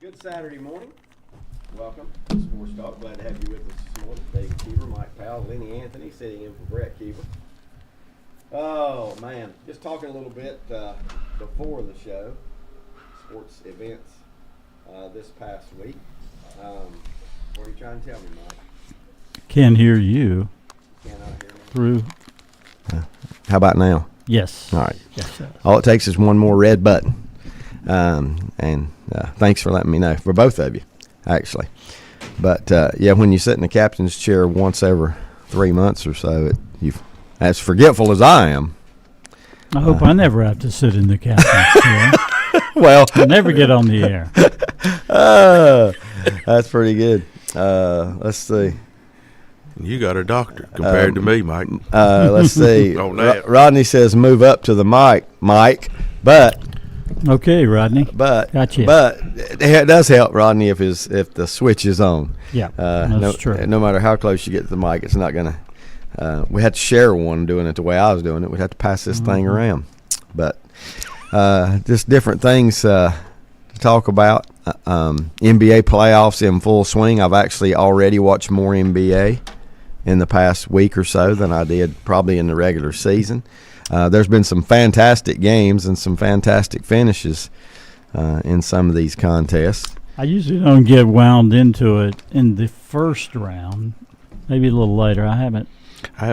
Good Saturday morning. Welcome to Sports Talk. Glad to have you with us this morning. Dave Keever, Mike Powell, Lenny Anthony sitting in for Brett Keever. Oh, man. Just talking a little bit before the show, sports events this past week. What are you trying to tell me, Mike? Can't hear you. Cannot hear me? Through. How about now? Yes. All right. Yes, sir. All it takes is one more red button. Thanks for letting me know, for both of you, actually. But, when you sit in the captain's chair once every 3 months or so, as forgetful as I am. I hope I never have to sit in the captain's chair. Well. I never get on the air. That's pretty good. Let's see. You got a doctor compared to me, Mike. Let's see. On that. Rodney says move up to the mic, Mike, but. Okay, Rodney. But Gotcha. But it does help, Rodney, if the switch is on. Yeah, that's true. No matter how close you get to the mic, it's not gonna. We had to share one doing it the way I was doing it. We'd have to pass this thing around. But just different things to talk about. NBA playoffs in full swing. I've actually already watched more NBA in the past week or so than I did probably in the regular season. There's been some fantastic games and some fantastic finishes in some of these contests. I usually don't get wound into it in the first round. Maybe a little later. I haven't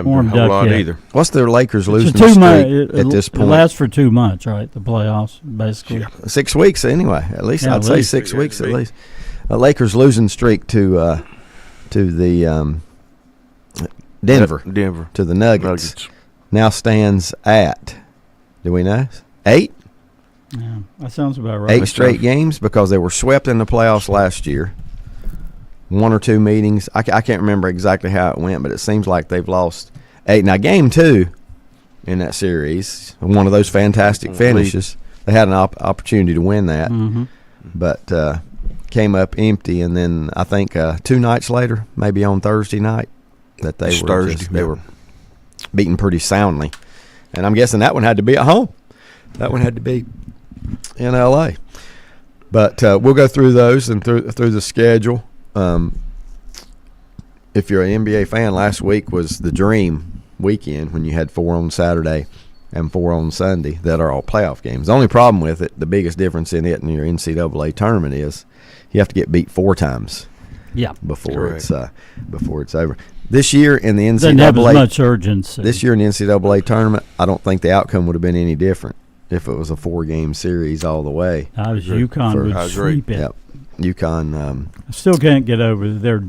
warmed done a whole up lot yet. either. What's their Lakers losing It's a 2 streak month, at this point? It lasts for 2 months, right? The playoffs, basically. Yeah. 6 weeks anyway. At least Yeah, I'd at say least. 6 Yeah, weeks at maybe. least. Lakers losing streak to the Denver, Denver. to the Nuggets. Now stands at, do we know? 8? Yeah, that sounds about right. 8 straight games because they were swept in the playoffs last year. 1 or 2 meetings. I can't remember exactly how it went, but it seems like they've lost 8. Now, game 2 in that series, one of those fantastic finishes, they had an opportunity to win that, but came up empty. And then I think 2 nights later, maybe on Thursday night, that they were beaten pretty soundly. And I'm guessing that one had to be at home. That one had to be in L.A. But we'll go through those and through the schedule. If you're an NBA fan, last week was the dream weekend when you had 4 on Saturday and 4 on Sunday that are all playoff games. The only problem with it, the biggest difference in it and your NCAA tournament is you have to get beat 4 times. Yeah. Before it's over. This year in the Doesn't have as NCAA, much urgency. this year in the NCAA tournament, I don't think the outcome would have been any different if it was a 4-game series all the way. I was UConn For- would I agree. sweep it. Yep, UConn. I still can't get over their.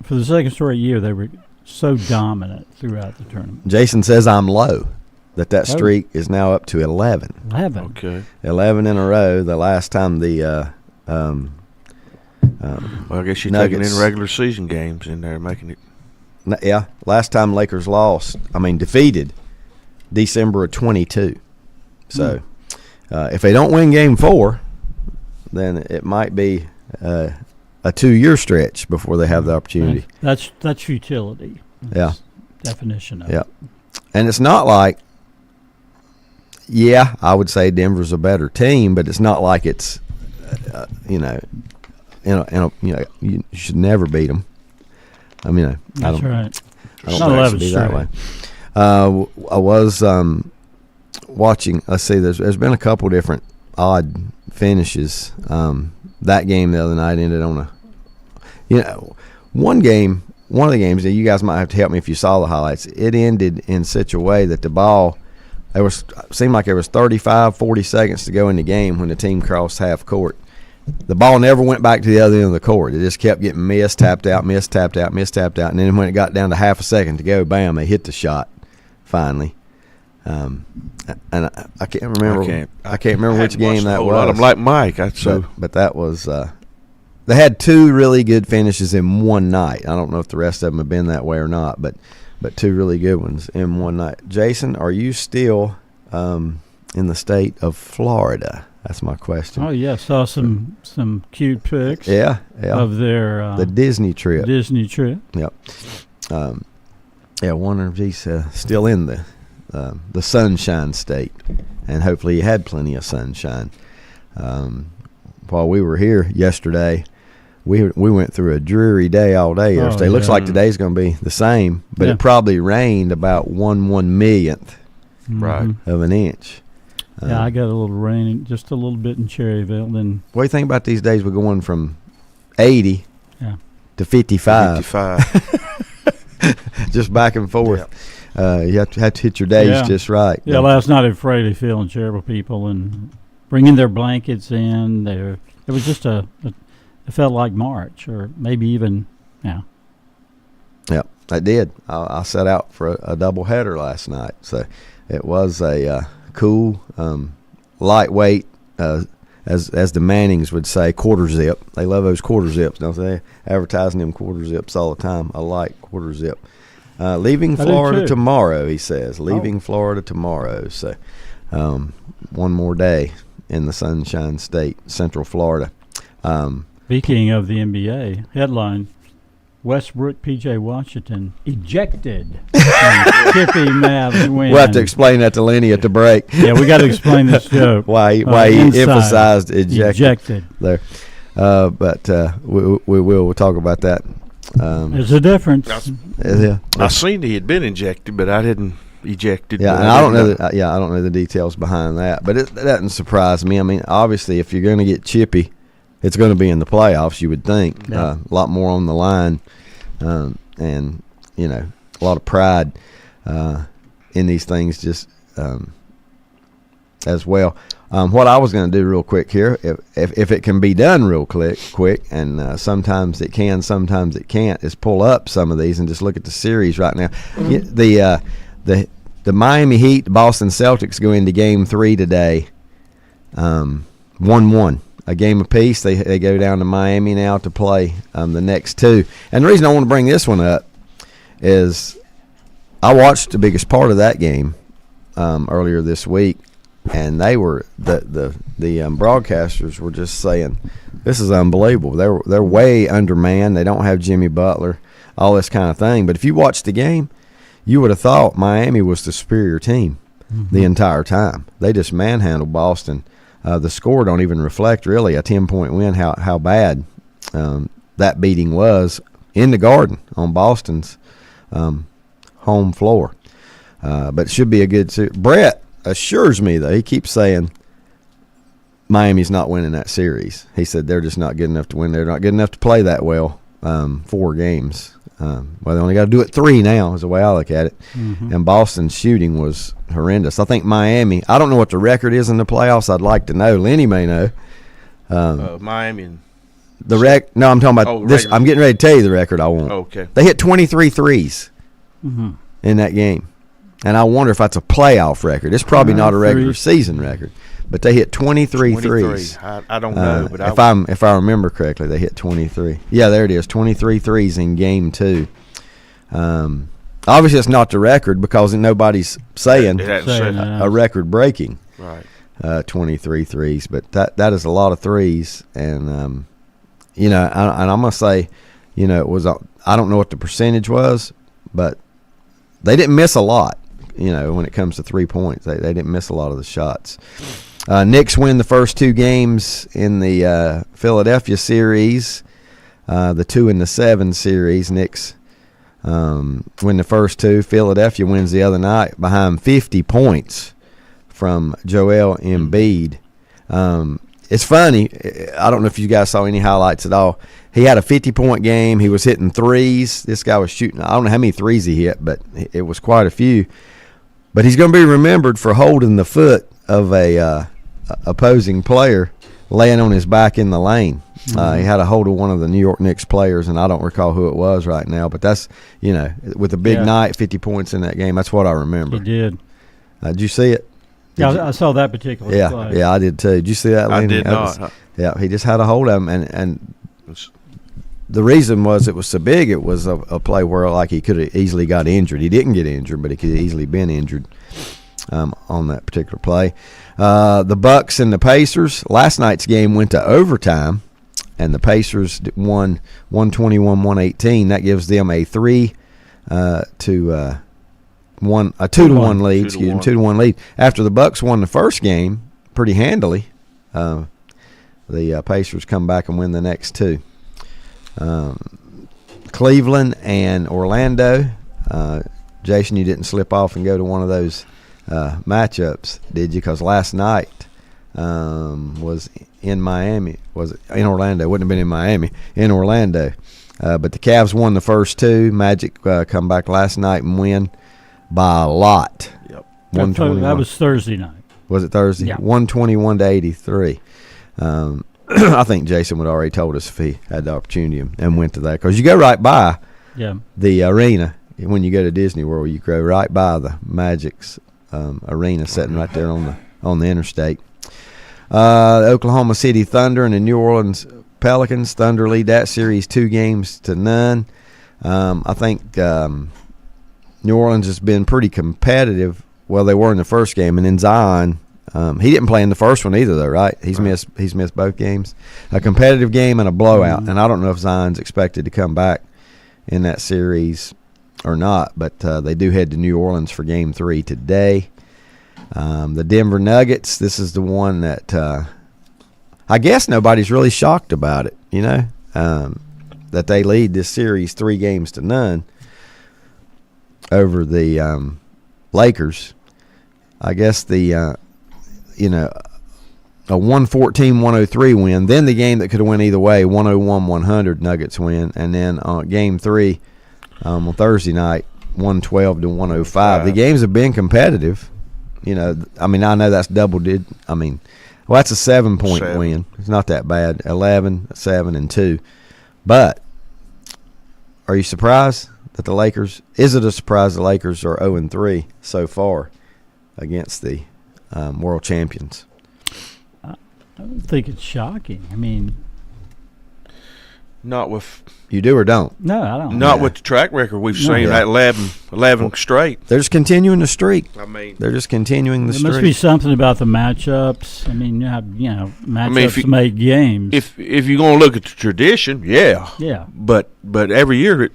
For the second straight year, they were so dominant throughout the tournament. Jason says I'm low. That streak is now up to 11. 11. Okay. 11 in a row. The last time the Well, I guess you're Nuggets. taking in regular season games in there, making it. last time Lakers defeated December of 22. So if they don't win Game 4, then it might be a 2-year stretch before they have the opportunity. That's futility. That's definition of Yeah. it. And it's not like, I would say Denver's a better team, but it's not like it's, you should never beat them. I mean, That's right. I don't Not think it 11 should be that straight. way. I was watching. Let's see. There's been a couple different odd finishes. That game the other night ended on one of the games that you guys might have to help me if you saw the highlights. It ended in such a way that the ball, seemed like there was 35, 40 seconds to go in the game when the team crossed half court. The ball never went back to the other end of the court. It just kept getting missed, tapped out, missed, tapped out, missed, tapped out. And then when it got down to half a second to go, bam, they hit the shot finally. And I can't remember. I can't remember which game that was. I'm like Mike. But that was. They had 2 really good finishes in one night. I don't know if the rest of them have been that way or not, but 2 really good ones in one night. Jason, are you still in the state of Florida? That's my question. Oh yeah, saw some cute pics. Yeah. Of their The Disney trip. Disney trip. Yep. Wonder if he's still in the sunshine state, and hopefully he had plenty of sunshine. while we were here yesterday, we went through a dreary day all day yesterday. Looks like today's going to be the same, but it probably rained about 1/1,000,000th Right. of an inch. Yeah, I got a little rain, just a little bit in Cherryville. Then What do you think about these days? We're going from 80 Yeah. to 55, 55. just back and forth. You have to hit your days just right. Yeah, last night at Friday, Phil and Cherryville people and bringing their blankets in. It was just it felt like March or maybe even Yep, I did. I set out for a double header last night, so it was a cool, lightweight, as the Mannings would say, quarter zip. They love those quarter zips, don't they? Advertising them quarter zips all the time. I like quarter zip. Leaving Florida tomorrow, he says. Leaving Florida tomorrow. So one more day in the Sunshine State, Central Florida. Speaking of the NBA, headline, Westbrook, P.J. Washington ejected. Chippy Mavs win. We'll have to explain that to Lenny at the break. Yeah, we got to explain this joke. why he emphasized ejected there. But we will. We'll talk about that. There's a difference. I seen he had been injected, but I didn't ejected. Yeah, and I don't know. I don't know the details behind that, but it doesn't surprise me. I mean, obviously, if you're going to get chippy, it's going to be in the playoffs. You would think a lot more on the line, and a lot of pride in these things, just as well. What I was going to do real quick here, if it can be done real quick, and sometimes it can, sometimes it can't, is pull up some of these and just look at the series right now. The Miami Heat, the Boston Celtics go into Game 3 today, 1-1, a game apiece. They go down to Miami now to play the next two. And the reason I want to bring this one up is I watched the biggest part of that game earlier this week. And they were the broadcasters were just saying, "This is unbelievable. They're way undermanned. They don't have Jimmy Butler, all this kind of thing." But if you watched the game, you would have thought Miami was the superior team the entire time. They just manhandled Boston. The score don't even reflect really a 10-point win. How bad that beating was in the Garden on Boston's home floor. But it should be a good series. Brett assures me, though, he keeps saying Miami's not winning that series. He said they're just not good enough to win. They're not good enough to play that well 4 games. Well, they only got to do it 3 now is the way I look at it. And Boston's shooting was horrendous. I think Miami, I don't know what the record is in the playoffs. I'd like to know. Lenny may know. Miami and No, I'm talking about this. I'm getting ready to tell you the record I want. Okay. They hit 23 threes in that game. And I wonder if that's a playoff record. It's probably not a regular season record, but they hit 23 threes. I don't know, but if I remember correctly, they hit 23. Yeah, there it is, 23 threes in Game 2. Obviously, it's not the record because nobody's saying a record breaking. Right. 23 threes, but that is a lot of threes, and and I'm gonna say, it was. I don't know what the percentage was, but they didn't miss a lot. When it comes to 3 points, they didn't miss a lot of the shots. Knicks win the first 2 games in the Philadelphia series, the 2 and the 7 series. Knicks win the first 2. Philadelphia wins the other night behind 50 points from Joel Embiid. It's funny. I don't know if you guys saw any highlights at all. He had a 50-point game. He was hitting threes. This guy was shooting. I don't know how many threes he hit, but it was quite a few. But he's going to be remembered for holding the foot of a opposing player laying on his back in the lane. He had a hold of one of the New York Knicks players, and I don't recall who it was right now. But that's, with a big night, 50 points in that game. That's what I remember. He did. Did you see it? I saw that particular play. Yeah, I did too. Did you see that, Lenny? I did not. Yeah, he just had a hold of him, and the reason was it was so big. It was a play where he could have easily got injured. He didn't get injured, but he could have easily been injured on that particular play. The Bucks and the Pacers. Last night's game went to overtime, and the Pacers won 121-118. That gives them a 2-1 lead. 2-1 lead. After the Bucks won the first game pretty handily. The The Pacers come back and win the next two. Cleveland and Orlando. Jason, you didn't slip off and go to one of those matchups, did you? Because last night was in Miami. Was it in Orlando? Wouldn't have been in Miami. In Orlando. But the Cavs won the first two. Magic come back last night and win by a lot. Yep. 121. That was Thursday night. Was it Thursday? Yeah. 121 to 83. I think Jason would already told us if he had the opportunity and went to that, because you go right by the arena when you go to Disney World. You go right by the Magic's arena, sitting right there on the interstate. The Oklahoma City Thunder and the New Orleans Pelicans. Thunder lead that series 2-0. I think New Orleans has been pretty competitive. Well, they were in the first game, and then Zion. He didn't play in the first one either, though, right? He's missed both games. A competitive game and a blowout, and I don't know if Zion's expected to come back in that series or not, but they do head to New Orleans for Game 3 today. The Denver Nuggets, this is the one that I guess nobody's really shocked about it, that they lead this series 3-0 over the Lakers. I guess the a 114-103 win. Then the game that could have went either way, 101-100 Nuggets win. And then Game 3 on Thursday night, 112-105. The games have been competitive. I know that's double-digit. That's a 7-point win. It's not that bad. 11, 7, and 2. But are you surprised that the Lakers – is it a surprise the Lakers are 0-3 so far against the world champions? I don't think it's shocking. Not with you do or don't. No, I don't. Not with the track record we've seen. That 11 straight. They're just continuing the streak. They're just continuing the streak. There must be something about the matchups. Matchups make games. If you're going to look at the tradition, yeah. But every year,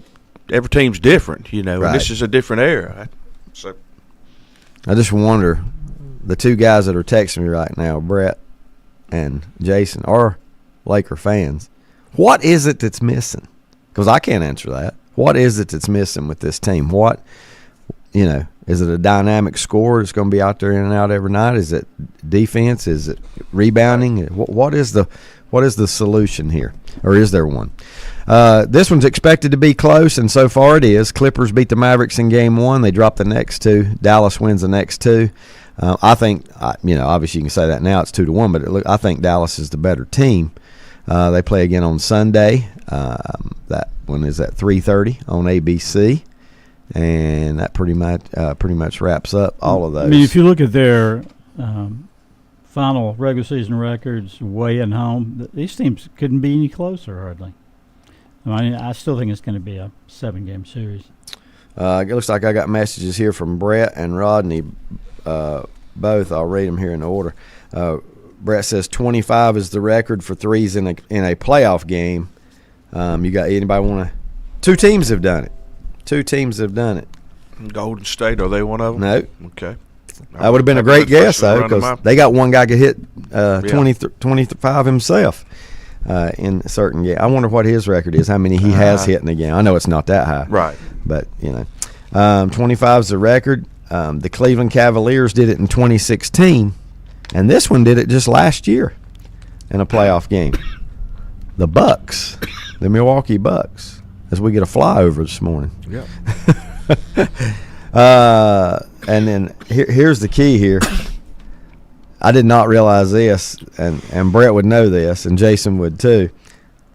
every team's different. Right. And this is a different era. So I just wonder, the two guys that are texting me right now, Brett and Jason, are Laker fans. What is it that's missing? Because I can't answer that. What is it that's missing with this team? What, is it a dynamic scorer that's going to be out there in and out every night? Is it defense? Is it rebounding? What is the solution here? Or is there one? This one's expected to be close, and so far it is. Clippers beat the Mavericks in Game 1. They dropped the next two. Dallas wins the next two. I think, obviously you can say that now. It's 2-1, but I think Dallas is the better team. They play again on Sunday. That one is at 3:30 on ABC, and that pretty much wraps up all of those. If you look at their final regular season records, away and home, these teams couldn't be any closer hardly. I still think it's going to be a 7-game series. It looks like I got messages here from Brett and Rodney, both. I'll read them here in order. Brett says 25 is the record for threes in a playoff game. You got anybody want to? Two teams have done it. Golden State, are they one of them? No. Okay. That would have been a great guess, though, because they got one guy get hit 25 himself in a certain game. I wonder what his record is, how many he has hit in a game. I know it's not that high. Right. But, 25 is the record. The Cleveland Cavaliers did it in 2016. And this one did it just last year in a playoff game. The Bucks, the Milwaukee Bucks, as we get a flyover this morning. Yep. And then here's the key here. I did not realize this, and Brett would know this, and Jason would too.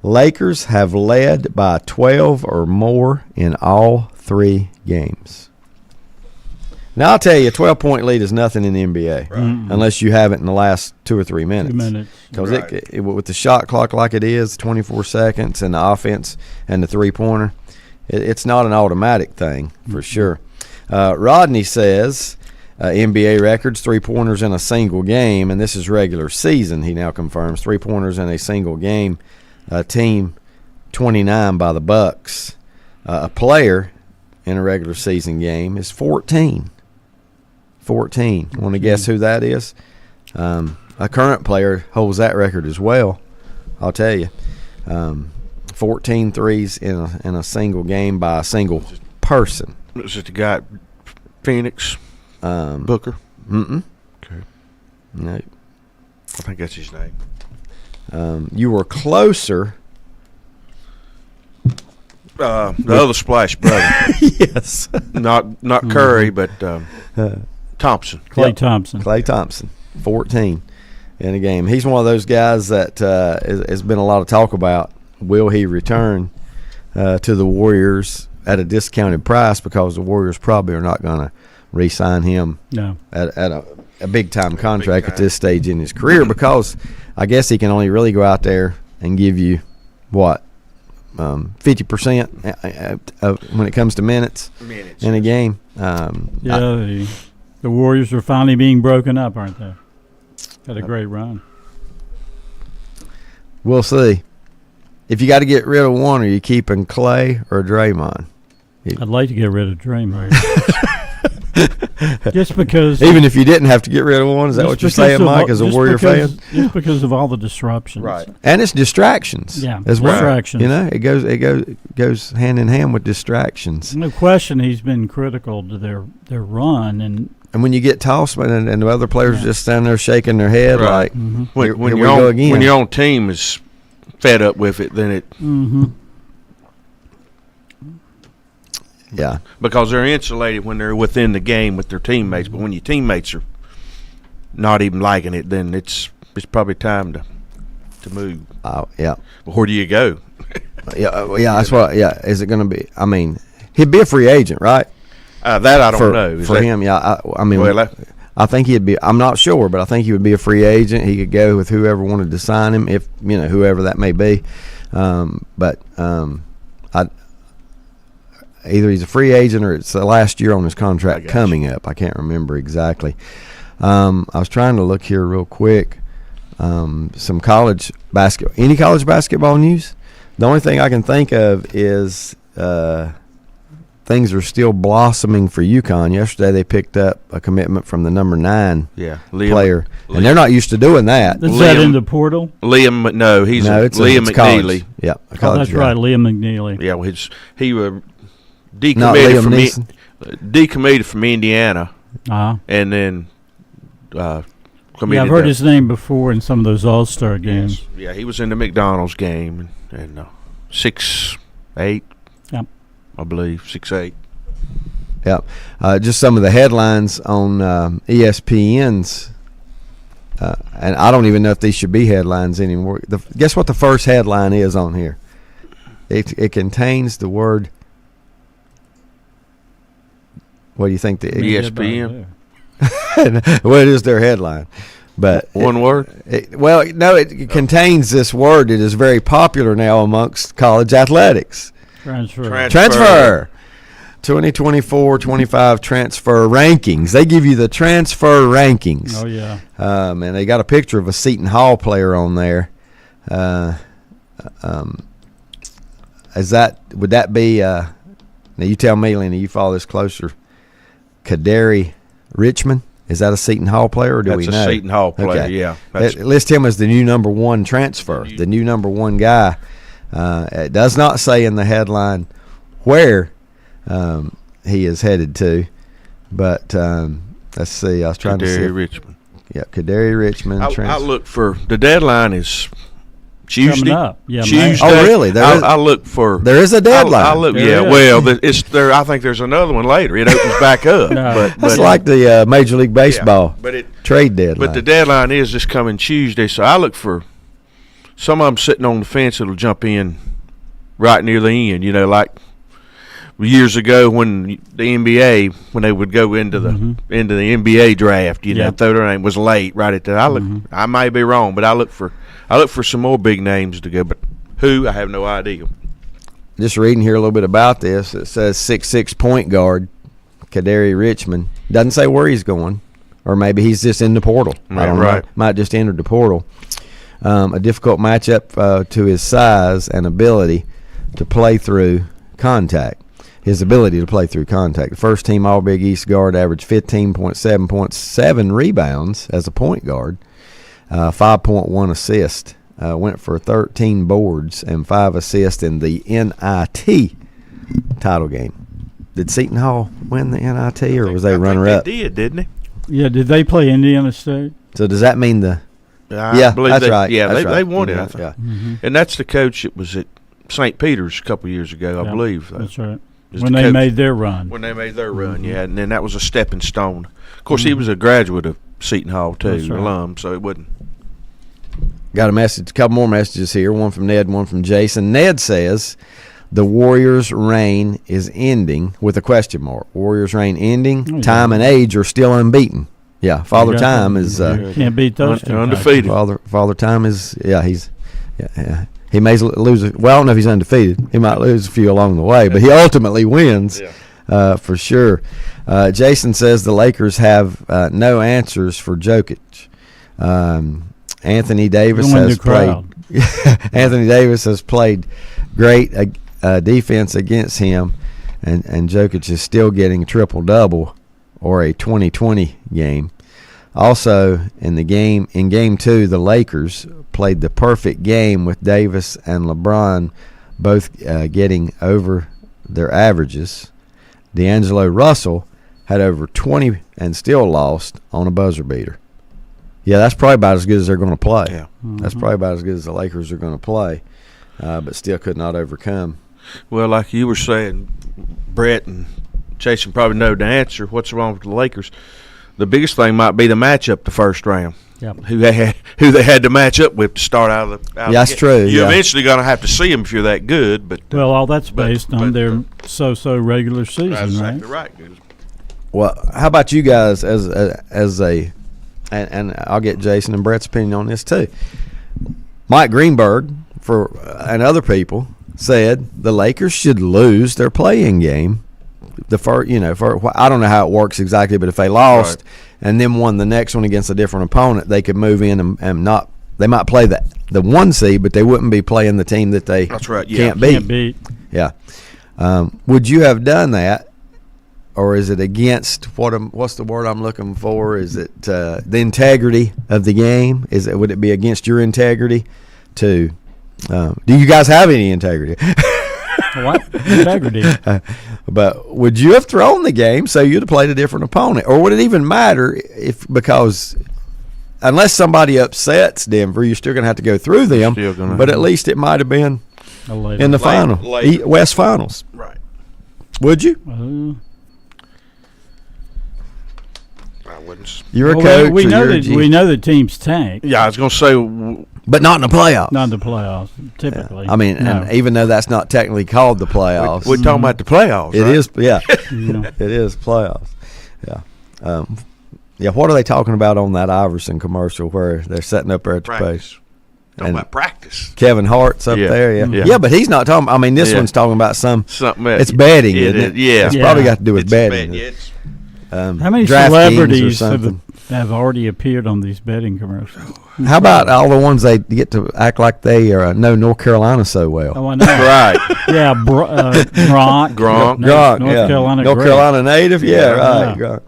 Lakers have led by 12 or more in all 3 games. Now, I'll tell you, a 12-point lead is nothing in the NBA unless you have it in the last 2 or 3 minutes. Because with the shot clock like it is, 24 seconds, and the offense and the three-pointer, it's not an automatic thing for sure. Rodney says NBA records, three-pointers in a single game, and this is regular season, he now confirms. Three-pointers in a single game, team 29 by the Bucks. A player in a regular season game is 14. 14. Want to guess who that is? A current player holds that record as well. I'll tell you. 14 threes in a single game by a single person. Was it the guy at Phoenix? Booker? Mm-mm. Okay. No. I think that's his name. You were closer. The other Splash brother. Yes. Not Curry, but Thompson. Klay Thompson. Klay Thompson, 14 in a game. He's one of those guys that has been a lot of talk about. Will he return to the Warriors at a discounted price, because the Warriors probably are not going to re-sign him at a big-time contract at this stage in his career, because I guess he can only really go out there and give you, 50% when it comes to minutes in a game. The Warriors are finally being broken up, aren't they? Had a great run. We'll see. If you got to get rid of one, are you keeping Klay or Draymond? I'd like to get rid of Draymond. Just because. Even if you didn't have to get rid of one, is that what you're saying, Mike, as a Warrior fan? Just because of all the disruptions. Right. And it's distractions. Yeah, as well. distractions. You know, it goes hand in hand with distractions. No question he's been critical to their run. And when you get Tossman and the other players just standing there shaking their head like, when we go again. When your own team is fed up with it, then it. Yeah. Because they're insulated when they're within the game with their teammates, but when your teammates are not even liking it, then it's probably time to move. Yeah. But where do you go? Yeah. That's what. Yeah. Is it going to be? I mean, he'd be a free agent, right? That I don't know. For him, yeah. I mean, I think he'd be. I'm not sure, but I think he would be a free agent. He could go with whoever wanted to sign him, if whoever that may be. Either he's a free agent or it's the last year on his contract coming up. I can't remember exactly. I was trying to look here real quick. Some college basketball. Any college basketball news? The only thing I can think of is things are still blossoming for UConn. Yesterday they picked up a commitment from the number 9 player, and they're not used to doing that. Is that in the portal? It's Liam McNeely. Yeah, that's right, Liam McNeely. Yeah, he decommitted from Indiana, and then committed. I've heard his name before in some of those All-Star games. Yes. Yeah, he was in the McDonald's game, and 6'8", I believe 6'8". Yep. Just some of the headlines on ESPN's, and I don't even know if these should be headlines anymore. Guess what the first headline is on here? It contains the word. What do you think? The ESPN. Well, it is their headline, but one word. It contains this word. It is very popular now amongst college athletics. Transfer. 2024-25 transfer rankings. They give you the transfer rankings. Oh yeah. And they got a picture of a Seton Hall player on there. Would that be? Now you tell me, Lenny. You follow this closer. Kaderi Richmond, is that a Seton Hall player, or do we know? That's a Seton Hall player, yeah. List him as the new number 1 transfer, the new number 1 guy. It does not say in the headline where he is headed to, but let's see. I was trying to see. Kaderi Richmond. Yeah, Kaderi Richmond. I look for the deadline is Tuesday. Coming up. Yeah, Tuesday. Oh, really? I look for. There is a deadline. I look. Yeah. Well, it's there. I think there's another one later. It opens back up. No. That's like the Major League Baseball trade deadline. But the deadline is this coming Tuesday, so I look for some of them sitting on the fence that'll jump in right near the end. Like years ago when the NBA, when they would go into the NBA draft, throw their name was late right at that. I might be wrong, but I look for some more big names to go, but who, I have no idea. Just reading here a little bit about this. It says 6'6" point guard, Kaderi Richmond. Doesn't say where he's going, or maybe he's just in the portal. I don't know. Might just enter the portal. A difficult matchup to his size and ability to play through contact. His ability to play through contact. The first team All-Big East guard averaged 15.7 rebounds as a point guard. 5.1 assists went for 13 boards and 5 assists in the NIT title game. Did Seton Hall win the NIT, or was they runner-up? They didn't they? Yeah, did they play Indiana State? So does that mean the? I believe that's they, right. Yeah, that's they right. won it. I Yeah, think. yeah. Mm-hmm. And that's the coach that was at St. Peter's a couple years ago, I believe. That's right. Is When the they coach. made their run. When they made their run, yeah, and then that was a stepping stone. Of course, he was a graduate of Seton Hall too, That's right. alum. So it wasn't. Got a couple more messages here. One from Ned, one from Jason. Ned says the Warriors' reign is ending with a question mark. Warriors' reign ending. Oh, yeah. Time and age are still unbeaten. Yeah, Father You got Time that. is. You can't beat those two. Undefeated. Father Time is. Yeah, he's. Yeah. He may lose. Well, I don't know if he's undefeated. He might lose a few along the way, but he ultimately wins. Yeah. For sure. Jason says the Lakers have no answers for Jokic. Anthony Davis Join has the crowd. played. Anthony Davis has played great defense against him, and Jokic is still getting a triple-double or a 20-20 game. Also, in game 2, the Lakers played the perfect game with Davis and LeBron both getting over their averages. D'Angelo Russell had over 20 and still lost on a buzzer beater. Yeah, that's probably about as good as they're going to play. Yeah. That's probably about as good as the Lakers are going to play, but still could not overcome. Well, like you were saying, Brett and Jason probably know the answer. What's wrong with the Lakers? The biggest thing might be the matchup the first round. Yep. Who they had to match up with to start out of the. Yeah, that's true. You're yeah. eventually going to have to see them if you're that good. But Well, all that's based on but, their so regular season, that's right? exactly right. Well, how about you guys as a and I'll get Jason and Brett's opinion on this too. Mike Greenberg and other people said the Lakers should lose their play-in game. I don't know how it works exactly, but if they lost and then won the next one against a different opponent, they could move in and not. They might play the 1 seed, but they wouldn't be playing the team that they That's right. Yeah. can't beat. Can't beat. Yeah. Would you have done that, or is it against what's the word I'm looking for? Is it the integrity of the game? Would it be against your integrity? Do you guys have any integrity? What? Integrity. But would you have thrown the game so you'd have played a different opponent, or would it even matter because unless somebody upsets Denver, you're still going to have to go through them. But at least it might have been in the final, West Finals. Right. Would you? I wouldn't. You're a coach. We know or you're a that G- we know the team's tank. Yeah, I was going to say. but not in the playoffs. Not in the playoffs, typically. I mean, No. and even though that's not technically called the playoffs, We're talking about the playoffs. it right? is. Yeah, No. it is playoffs. Yeah. Yeah. What are they talking about on that Iverson commercial where they're setting up there at the practice. page? Talking And about practice. Kevin Hart's up Yeah. there. Yeah. Yeah. Yeah, but he's not talking. I mean, this Yeah. one's talking about some. Something else. It's betting, isn't it? Yeah. It's Yeah. probably got to do with It's betting. Yeah, it's- How many DraftKings or celebrities something. have already appeared on these betting commercials? How about all the ones they get to act like they know North Carolina so well? Oh, I know. right. Yeah, Gronk. Gronk. No, Gronk, North yeah. Carolina. North great. Carolina native, yeah, right. Yeah.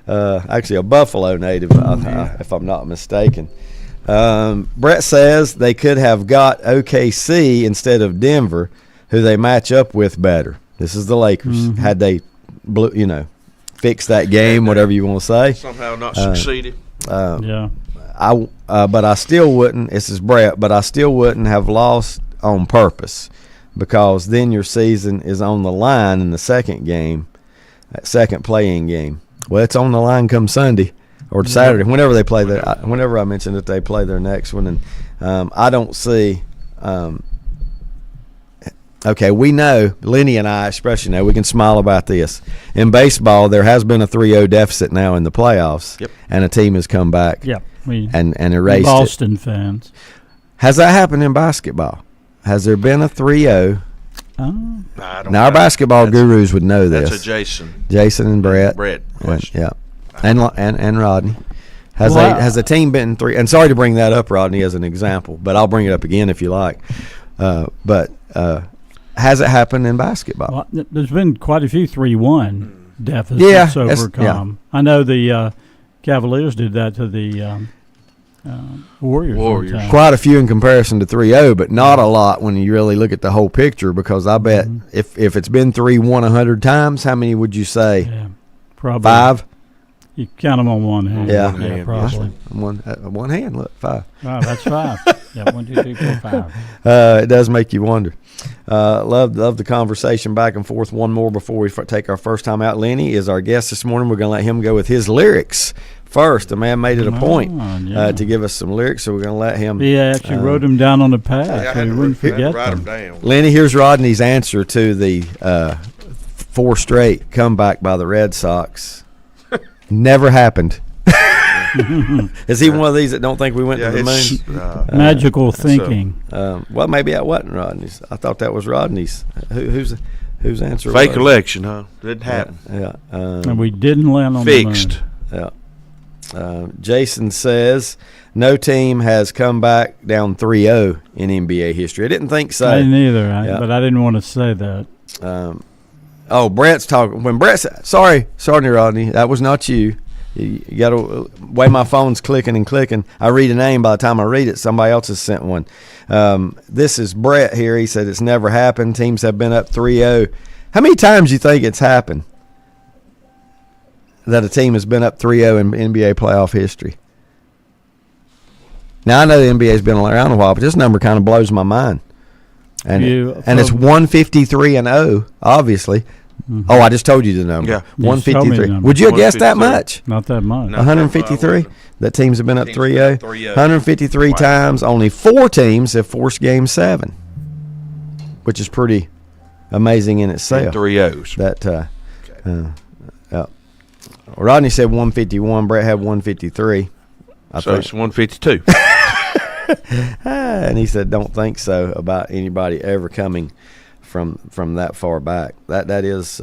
Gronk. Actually, a Buffalo native, if I'm not mistaken. Brett says they could have got OKC instead of Denver, who they match up with better. This is the Lakers. Had they, fixed that game, whatever you want to say. Somehow not succeeded. Yeah. But I still wouldn't. This is Brett, but I still wouldn't have lost on purpose, because then your season is on the line in the second game, that second play-in game. Well, it's on the line come Sunday or Saturday, whenever they play their. Whenever I mention that they play their next one, and I don't see. Okay, we know, Lenny and I especially know, we can smile about this. In baseball, there has been a 3-0 deficit now in the playoffs, Yep. and a team has come back Yeah. and erased it. Boston fans. Has that happened in basketball? Has there been a 3-0? Oh. I don't Now, our know. basketball That's- gurus would know this. That's a Jason. Jason and Brett. question. Yeah. And Rodney. Has Well, has a team been 3? And sorry to bring that up, Rodney, as an example, but I'll bring it up again if you like. But has it happened in basketball? Well, there's been quite a few 3-1 deficits Yeah, that's- overcome. I know the Cavaliers did that to the Warriors. Warriors. one time. Quite a few in comparison to 3-0, but not a lot when you really look at the whole picture. Because I bet if it's been 3-1 100 times, how many would you say? Yeah, probably 5. You count them on one hand. Yeah. One hand, probably. One hand. Look, 5. Wow, that's 5. Yeah, 1, 2, 3, 4, 5. It does make you wonder. Love the conversation back and forth. One more before we take our first time out. Lenny is our guest this morning. We're going to let him go with his lyrics first. The man made it a point to give us some lyrics, so we're going to let him. He actually wrote them down on the pad, Yeah, I so had he to wouldn't forget write them. them down. Lenny, here's Rodney's answer to the 4 straight comeback by the Red Sox. Never happened. Is he one of these that don't think we went to the moon? Magical thinking. Well, maybe that wasn't Rodney's. I thought that was Rodney's. Whose answer? Fake was? election, huh? Didn't happen. Yeah. And we didn't land on Fixed. Yeah. Jason says no team has come back down 3-0 in NBA history. I didn't think so. I didn't either, but I didn't want to say that. Brett's talking. When Brett said, sorry, Rodney, that was not you. You got to way my phone's clicking and clicking. I read a name. By the time I read it, somebody else has sent one. This is Brett here. He said it's never happened. Teams have been up 3-0. How many times do you think it's happened that a team has been up 3-0 in NBA playoff history? Now, I know the NBA's been around a while, but this number kind of blows my mind. And it's 153-0, obviously. Mm-hmm. Oh, I just told you the number. Yeah. 153. Would you have guessed that much? Not that much. No. 153? That teams have been up 3-0. 153 times. Only 4 teams have forced Game 7, which is pretty amazing in itself. 3 O's. Rodney said 151. Brett had 153. So it's 152. And he said, "Don't think so about anybody ever coming from that far back." That is.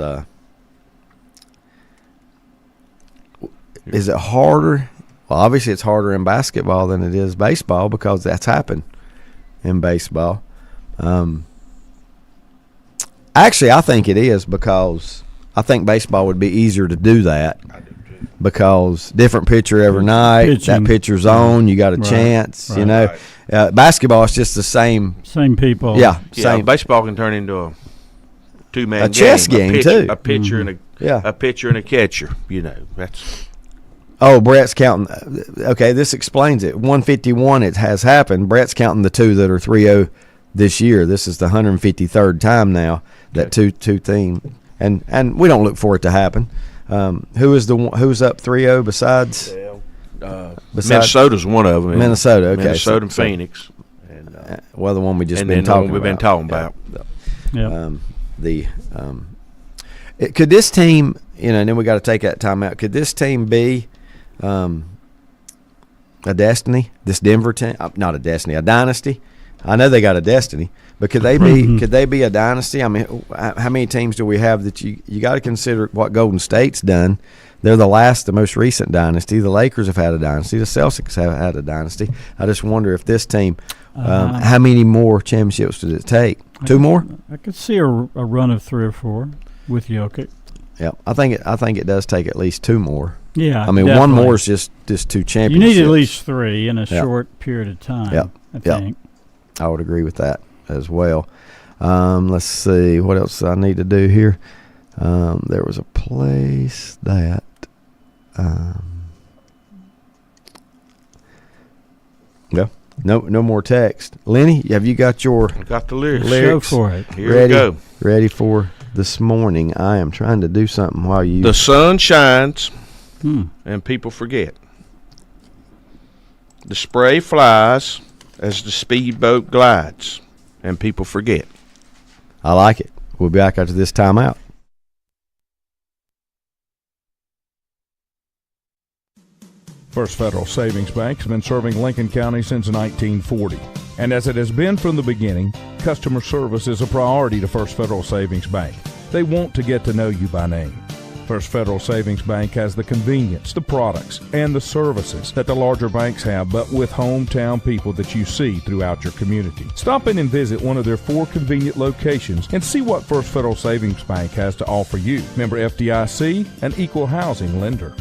Is it harder? Well, obviously it's harder in basketball than it is baseball because that's happened in baseball. Actually, I think it is because I think baseball would be easier to do that. I do too. Because different pitcher every night, Pitching. that pitcher's on, you got a chance, you know. Basketball is just the same. Same people. Yeah, Yeah, same. baseball can turn into a 2-man A chess game, too. A pitcher and Yeah. a pitcher and a catcher. You know, that's Oh, Brett's counting. Okay, this explains it. 151, it has happened. Brett's counting the 2 that are 3-0 this year. This is the 153rd time now that two team, and we don't look for it to happen. Who's up 3-0 besides Minnesota's one of them. Minnesota? Okay, Minnesota and Phoenix. Well, the one we just And been then the talking one we've been about. talking about. Yep. Could this team, and then we got to take that time out. Could this team be a destiny? This Denver team, not a destiny, a dynasty. I know they got a destiny, but could they be? Could they be a dynasty? I mean, how many teams do we have that you got to consider what Golden State's done? They're the most recent dynasty. The Lakers have had a dynasty. The Celtics have had a dynasty. I just wonder if this team, how many more championships does it take? 2 more? I could see a run of 3 or 4 with Jokic. Yeah, I think it does take at least 2 more. Yeah, I mean, definitely. 1 more is just 2 championships. You need at least 3 in a short period of time. Yep. I think. I would agree with that as well. Let's see what else I need to do here. There was a place that. No more text. Lenny, have you got your I got the lyrics. Go for it. Here ready? we go. Ready for this morning? I am trying to do something while you. The sun shines and people forget. The spray flies as the speedboat glides and people forget. I like it. We'll be back after this timeout. First Federal Savings Bank has been serving Lincoln County since 1940. And as it has been from the beginning, customer service is a priority to First Federal Savings Bank. They want to get to know you by name. First Federal Savings Bank has the convenience, the products, and the services that the larger banks have, but with hometown people that you see throughout your community. Stop in and visit one of their 4 convenient locations and see what First Federal Savings Bank has to offer you. Member FDIC, an equal housing lender.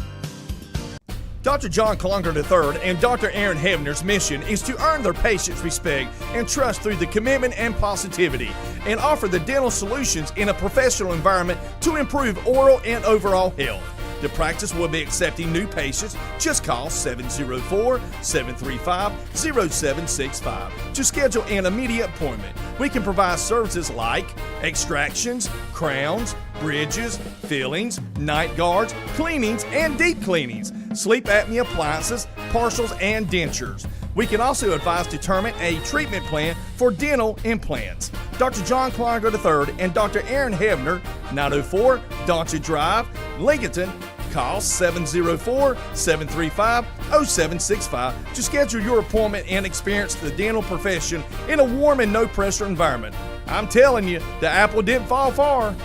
Dr. John Clonger III and Dr. Aaron Hebner's mission is to earn their patients' respect and trust through the commitment and positivity, and offer the dental solutions in a professional environment to improve oral and overall health. The practice will be accepting new patients. Just call 704-735-0765 to schedule an immediate appointment. We can provide services like extractions, crowns, bridges, fillings, night guards, cleanings, and deep cleanings, sleep apnea appliances, partials, and dentures. We can also advise determine a treatment plan for dental implants. Dr. John Clonger III and Dr. Aaron Hebner, 904 Doncha Drive, Lincolnton. Call 704-735-0765 to schedule your appointment and experience the dental profession in a warm and no-pressure environment. I'm telling you, the apple didn't fall far.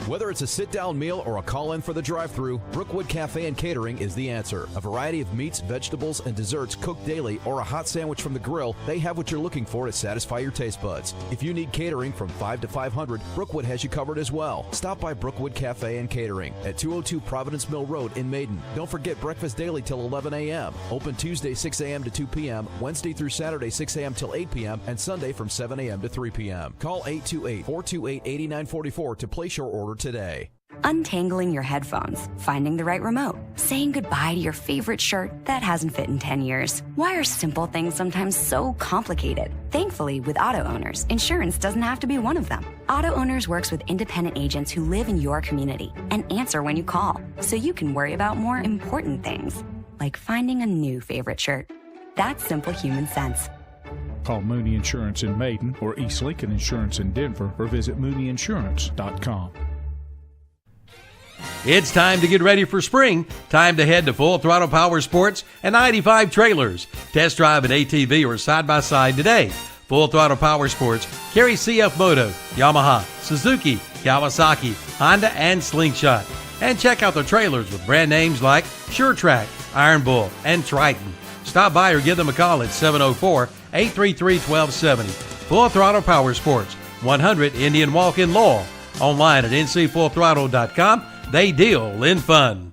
Whether it's a sit-down meal or a call-in for the drive-thru, Brookwood Cafe and Catering is the answer. A variety of meats, vegetables, and desserts cooked daily, or a hot sandwich from the grill, they have what you're looking for to satisfy your taste buds. If you need catering from 5 to 500, Brookwood has you covered as well. Stop by Brookwood Cafe and Catering at 202 Providence Mill Road in Maiden. Don't forget breakfast daily till 11 a.m. Open Tuesday 6 a.m. to 2 p.m., Wednesday through Saturday 6 a.m. till 8 p.m., and Sunday from 7 a.m. to 3 p.m. Call 828-428-8944 to place your order today. Untangling your headphones, finding the right remote, saying goodbye to your favorite shirt that hasn't fit in 10 years. Why are simple things sometimes so complicated? Thankfully, with Auto Owners, insurance doesn't have to be one of them. Auto Owners works with independent agents who live in your community and answer when you call, so you can worry about more important things, like finding a new favorite shirt. That's simple human sense. Call Mooney Insurance in Maiden or East Lincoln Insurance in Denver, or visit mooneyinsurance.com. It's time to get ready for spring. Time to head to Full Throttle Power Sports and 95 Trailers. Test drive an ATV or side-by-side today. Full Throttle Power Sports carry CF Moto, Yamaha, Suzuki, Kawasaki, Honda, and Slingshot. And check out the trailers with brand names like SureTrack, Iron Bull, and Triton. Stop by or give them a call at 704-833-1270. Full Throttle Power Sports, 100 Indian Walk in Lowell. Online at ncfullthrottle.com. They deal in fun.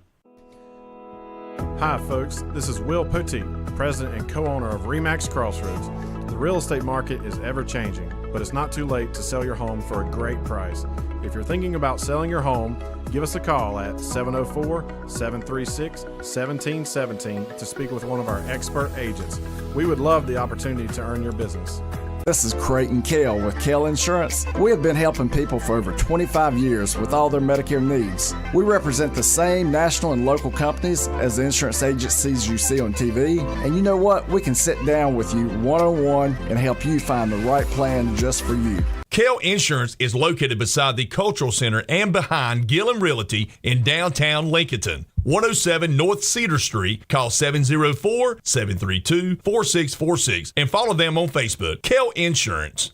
Hi folks, this is Will Poteet, president and co-owner of RE/MAX Crossroads. The real estate market is ever changing, but it's not too late to sell your home for a great price. If you're thinking about selling your home, give us a call at 704-736-1717 to speak with one of our expert agents. We would love the opportunity to earn your business. This is Creighton Kell with Kell Insurance. We have been helping people for over 25 years with all their Medicare needs. We represent the same national and local companies as the insurance agencies you see on TV. And you know what? We can sit down with you one-on-one and help you find the right plan just for you. Kell Insurance is located beside the Cultural Center and behind Gillum Realty in downtown Lincolnton. 107 North Cedar Street. Call 704-732-4646 and follow them on Facebook. Kell Insurance.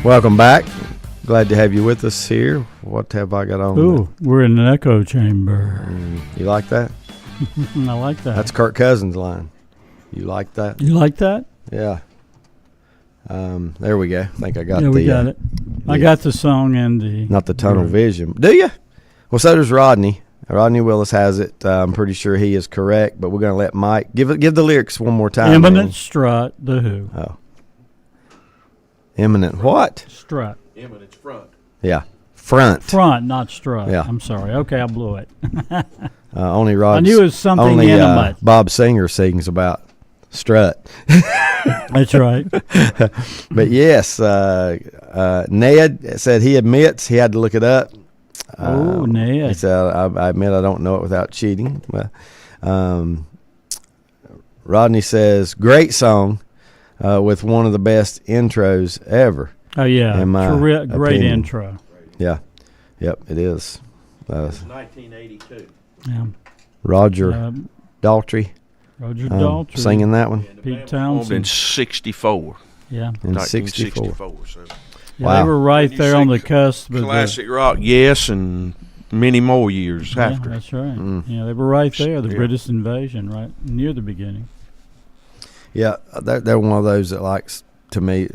Welcome back. Glad to have you with us here. What have I got on? Ooh, we're in an echo chamber. You like that? I like that. That's Kirk Cousins' line. You like that? You like that? Yeah. There we go. I think I got yeah, we got it. I got the song and the... Not the tunnel vision. Do you? Well, so does Rodney. Rodney Willis has it. I'm pretty sure he is correct, but we're going to let Mike... Give the lyrics one more time. Eminent Strut, The Who. Oh. Eminent what? Strut. Eminent front. Yeah. Front. Front, not strut. Yeah. I'm sorry. Okay, I blew it. Only Rod. I knew it was something only, intimate. Bob Singer sings about strut. That's right. But yes, Ned said he admits he had to look it up. Ned. He said, I admit I don't know it without cheating. But, Rodney says, great song with one of the best intros ever. Oh, yeah. In my Great opinion. intro. Yeah. Yep, it is. It was 1982. Yeah. Roger Daltrey Roger Daltrey. singing that one. Pete Formed in Townsend. 64. Yeah. In 64. 1964. So. Yeah, Wow. they were right You there say on the cusp. Of Classic rock, yes, and many more years yeah, after. that's right. Mm. Yeah, they were right there, the Yeah. British invasion, right near the beginning. Yeah, they're one of those that likes to me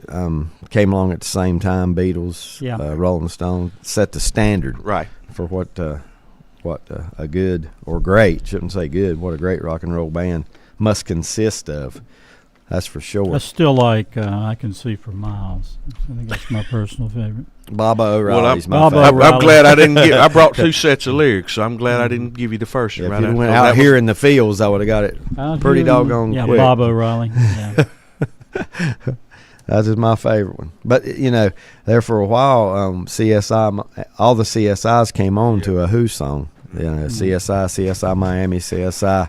came along at the same time. Beatles, Yeah. Rolling Stones set the standard Right. for what a good or great, shouldn't say good, what a great rock and roll band must consist of. That's for sure. I still like I Can See for Miles. I think that's my personal favorite. Baba O'Reilly's my Baba favorite. O'Reilly. I'm glad I didn't get. I brought two sets of lyrics, so I'm glad I didn't give you the first Yeah, one. if Right you'd went So out that here in the fields, I would have got it pretty doggone yeah, quick. Bob O'Reilly. Yeah. That's just my favorite one. But, there for a while, CSI, all the CSIs came on to a Who song. CSI Miami, CSI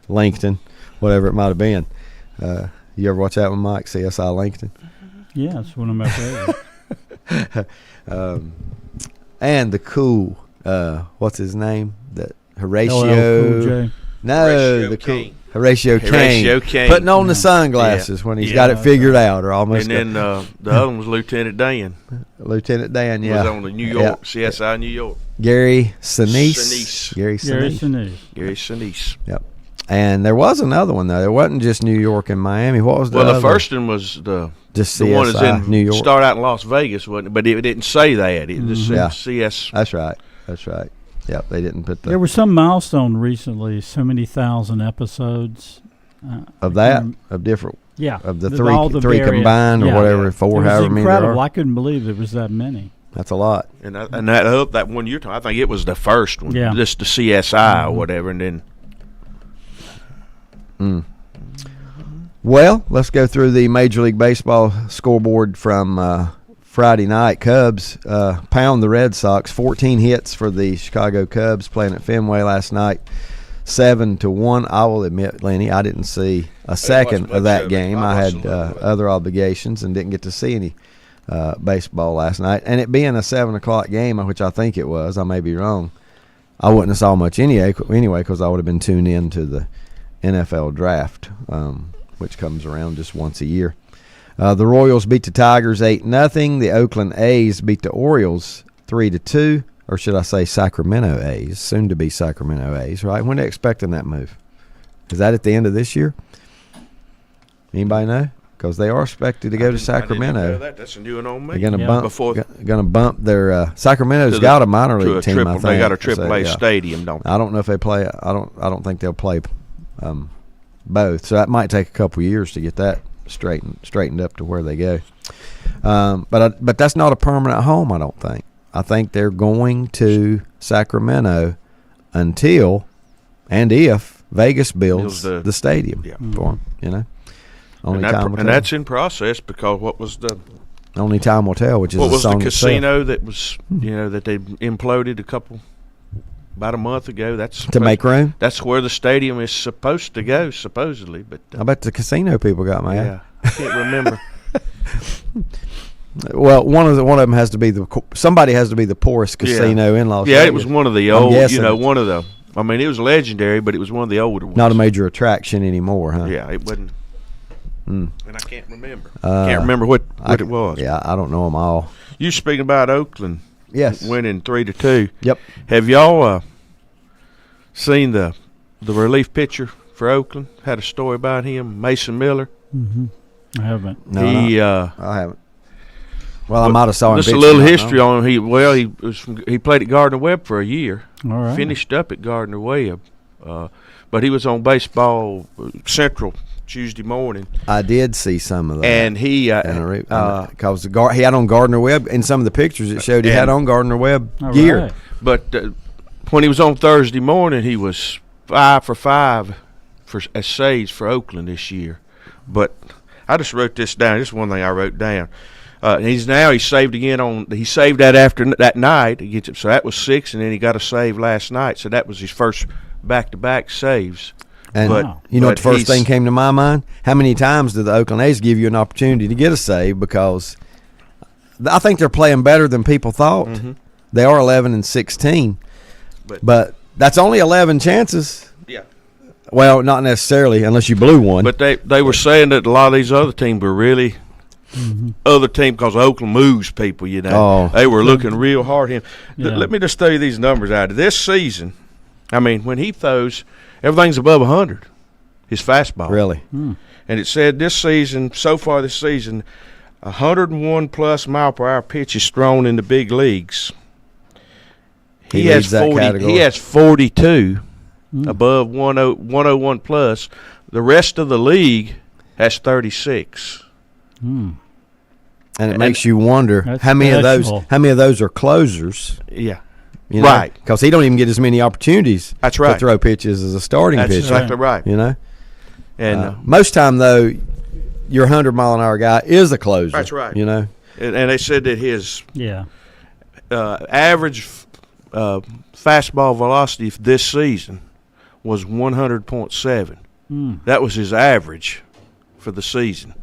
Lincoln, whatever it might have been. You ever watch that one, Mike? CSI Lincoln? Yeah, it's one of my favorites. And the cool, what's his name? That LL Horatio. Cool J. No, Horatio the cool. Kane. Horatio Horatio Kane. Kane. Putting on the sunglasses when he's got it figured out, or almost. And then the other one was Lieutenant Dan. Lieutenant Dan, yeah. Was on the New York, CSI New York. Gary Sinise. Sinise. Gary Gary Sinise. Sinise. Gary Sinise. Yep. And there was another one though. There wasn't just New York and Miami. What was the Well, other? the first one was just the CSI one that's in New York. Start out in Las Vegas, wasn't it? But it didn't say that. It just said Yeah. CS. That's right. That's right. Yep. They didn't put the There was some milestone recently, so many thousand episodes. of that of different Yeah. of the all three various- combined or yeah. whatever, four, It was however many there incredible. are. I couldn't believe there was that many. That's a lot. And that one you're talking, I think it was the first one. Yeah. Just the CSI or whatever, and then. Well, let's go through the Major League Baseball scoreboard from Friday night. Cubs pound the Red Sox. 14 hits for the Chicago Cubs playing at Fenway last night. 7-1. I will admit, Lenny, I didn't see a second much of that of it. game. I I watched had a little bit. other obligations and didn't get to see any baseball last night. And it being a 7 o'clock game, which I think it was, I may be wrong, I wouldn't have saw much anyway because I would have been tuned in to the NFL draft, which comes around just once a year. The Royals beat the Tigers 8-0. The Oakland A's beat the Orioles 3-2. Or should I say Sacramento A's, soon to be Sacramento A's, right? When are they expecting that move? Is that at the end of this year? Anybody know? Because they are expected to go to I didn't know Sacramento. that. That's a new one on me. They're going to Before bump their Sacramento's to the- got a minor to league a team. triple, I think they got a So, AAA yeah. stadium, don't they? I don't know if they play. I don't think they'll play both. So that might take a couple years to get that straightened up to where they go. But that's not a permanent home. I don't think. I think they're going to Sacramento until and if Vegas builds Builds the stadium Yeah. for them. Only And, time will tell. that's in process because what was the Only time will tell. Which is what a was the song itself. casino that was that they imploded about a month ago? That's To make room. That's where the stadium is supposed to go, supposedly. But I bet the casino people got mad. yeah, I can't remember. Well, one of them has to be somebody has to be the poorest casino in Las Vegas. Yeah, it was one of the I'm old. guessing One of the. I mean, it was legendary, but it was one of the older ones. Not a major attraction anymore, huh? Yeah, it wasn't. Mm. And I can't remember. Can't remember what it was. Yeah, I don't know them all. You speaking about Oakland? Yes. Winning 3-2. Yep. Have y'all seen the relief pitcher for Oakland? Had a story about him, Mason Miller. Mm-hmm. I haven't. No, I haven't. Well, I Well, might have saw him. Just a pitching, little I don't history know. on him. He played at Gardner Webb for a year. All right. Finished up at Gardner Webb, but he was on Baseball Central Tuesday morning, I did see some of that. and he because he had on Gardner Webb in some of the pictures it showed he had on Gardner Webb All gear. right. But when he was on Thursday morning, he was 5 for 5 as saves for Oakland this year. But I just wrote this down. This is one thing I wrote down. He saved again he saved that after that night against him. So that was 6, and then he got a save last night. So that was his first back-to-back saves. And you know what the first thing came to my mind? How many times do the Oakland A's give you an opportunity to get a save? Because I think they're playing better than people thought. Mm-hmm. They are 11-16, but that's only 11 chances. Yeah. Well, not necessarily unless you blew one. But they were saying that a lot of these other teams were really other team because Oakland moves people. You know, they were looking real hard at him. Yeah. Let me just tell you these numbers out of this season. I mean, when he throws, everything's above 100. His fastball. Really? And it said this season, so far this season, 101 plus mile per hour pitches thrown in the big leagues. He has 40. He has 42 above 101 plus. The rest of the league has 36. And it makes you wonder how many of those are closers. Yeah. You know, right. Because he don't even get as many opportunities to throw pitches as a starting pitcher. That's exactly right. You know? And most time, though, your 100-mile-an-hour guy is a closer. That's right. You know? And they said that his average fastball velocity this season was 100.7. That was his average for the season.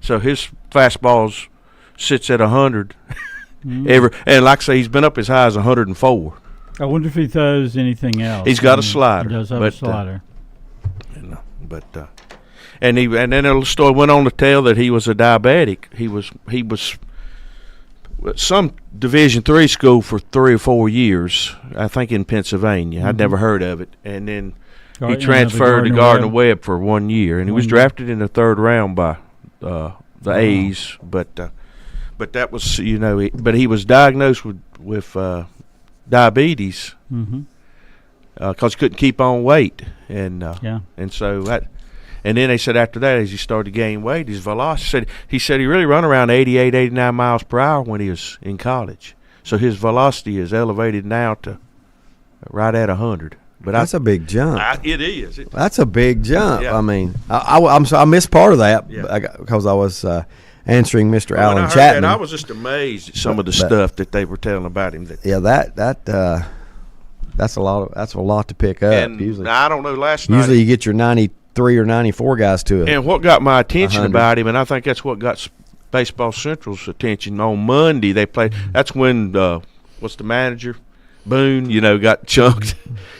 So his fastballs sits at 100 and like I say, he's been up as high as 104. I wonder if he throws anything else. He's got a slider. He does have a slider. And then the story went on to tell that he was a diabetic. He was some Division III school for 3 or 4 years, I think in Pennsylvania. I'd never heard of it. And then he transferred to Gardner-Webb for 1 year, and he was drafted in the 3rd round by the A's. But that was, you know, but he was diagnosed with diabetes because he couldn't keep on weight, and so that. And then they said after that, as he started to gain weight, his velocity, he said he really run around 88, 89 miles per hour when he was in college. So his velocity is elevated now to right at 100. But that's a big jump. It is. That's a big jump. Yeah. I mean, I missed part of that because I was answering Mr. Alan Chapman. I was just amazed at some of the stuff that they were telling about him. That's a lot to pick up. And usually, I don't know. Last night, usually you get your 93 or 94 guys to it. And what got my attention about him, and I think that's what got Baseball Central's attention on Monday. They played. That's when what's the manager, Boone, got chunked,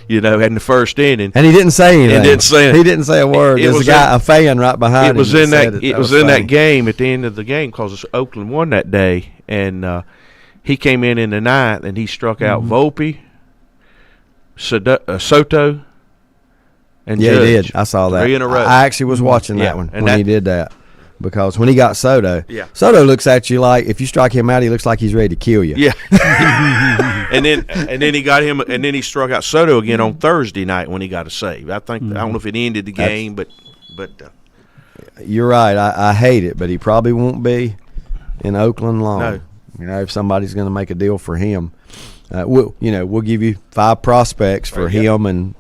in the first inning. And he didn't say anything. He didn't say a word. There's a fan right behind him. It was in that game at the end of the game because Oakland won that day, and he came in the 9th and he struck out Volpe, Soto, and Judge. He did. I saw that. 3 in a row. I actually was watching that one when he did that. Because when he got Soto, Soto looks at you like if you strike him out, he looks like he's ready to kill you. Yeah. and then he got him, and then he struck out Soto again on Thursday night when he got a save. I think I don't know if it ended the game, but you're right. I hate it, but he probably won't be in Oakland long. No. If somebody's going to make a deal for him, we'll give you 5 prospects for him and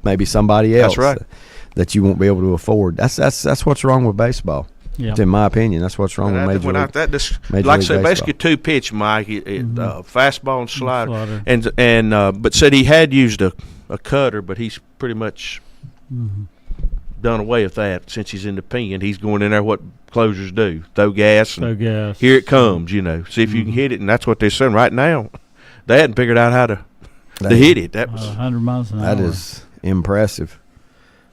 maybe somebody else. That's right. That you won't be able to afford. That's what's wrong with baseball. Yeah. In my opinion, that's what's wrong with Major League Like I say, basically 2 pitch, Mike, fastball and slider. And but said he had used a cutter, but he's pretty much done away with that since he's in the pen. He's going in there what closers do: throw gas. Here it comes. See if you can hit it, and that's what they're saying right now. They hadn't figured out how to hit it. That was 100 miles an hour. That is impressive.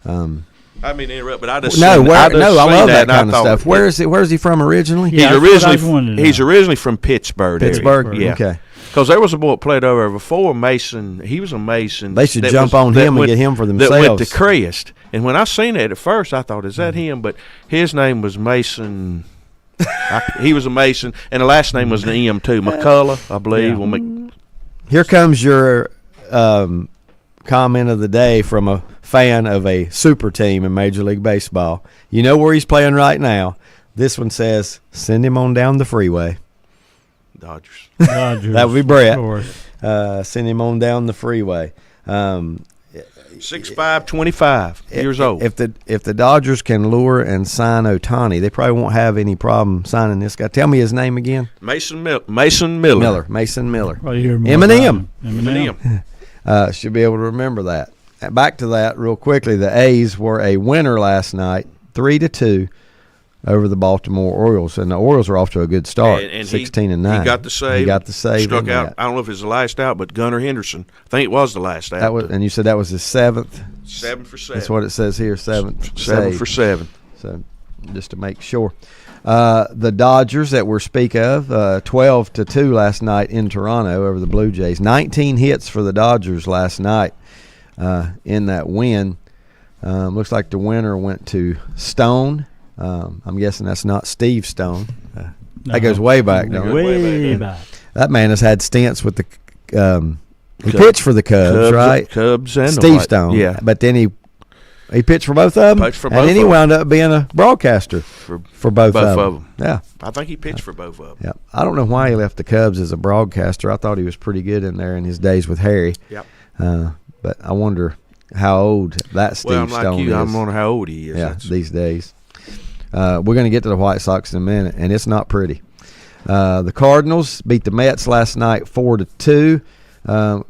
I mean, interrupt, but I just I love that kind of stuff. Where is he from originally? He's originally from Pittsburgh. Yeah. Okay. Because there was a boy that played over there before, Mason. He was a Mason. They should jump on him and get him for themselves. That went to Crest. And when I seen it at first, I thought, is that him? But his name was Mason. He was a Mason, and the last name was an M too, McCullough, I believe. Yeah. Here comes your comment of the day from a fan of a super team in Major League Baseball. You know where he's playing right now. This one says, send him on down the freeway. Dodgers. That would be Brett. Send him on down the freeway. 6'5", 25 years old. If the Dodgers can lure and sign Ohtani, they probably won't have any problem signing this guy. Tell me his name again. Mason Miller. Mason Miller. Well, you hear more Eminem. about him. Should be able to remember that. Back to that real quickly. The A's were a winner last night, 3-2 over the Baltimore Orioles, and the Orioles are off to a good start, and 16-9. He got the save. He got the save. Struck out. I don't know if it was the last out, but Gunnar Henderson. I think it was the last out. That was, and you said that was his 7th. 7 for 7. That's what it says here. 7th. 7 save. for 7. So just to make sure. The Dodgers that we speak of, 12-2 last night in Toronto over the Blue Jays. 19 hits for the Dodgers last night in that win. Looks like the winner went to Stone. I'm guessing that's not Steve Stone. That goes way back, don't it? Way back. That man has had stints with the he pitched for the Cubs, right? Cubs and Steve Stone. Yeah. But then he pitched for both of them. And then he wound up being a broadcaster for both of them. Yeah. I think he pitched for both of them. Yeah. I don't know why he left the Cubs as a broadcaster. I thought he was pretty good in there in his days with Harry. Yep. But I wonder how old that Steve Stone is. I'm wondering how old he is. Yeah, these days. We're going to get to the White Sox in a minute, and it's not pretty. The Cardinals beat the Mets last night 4-2.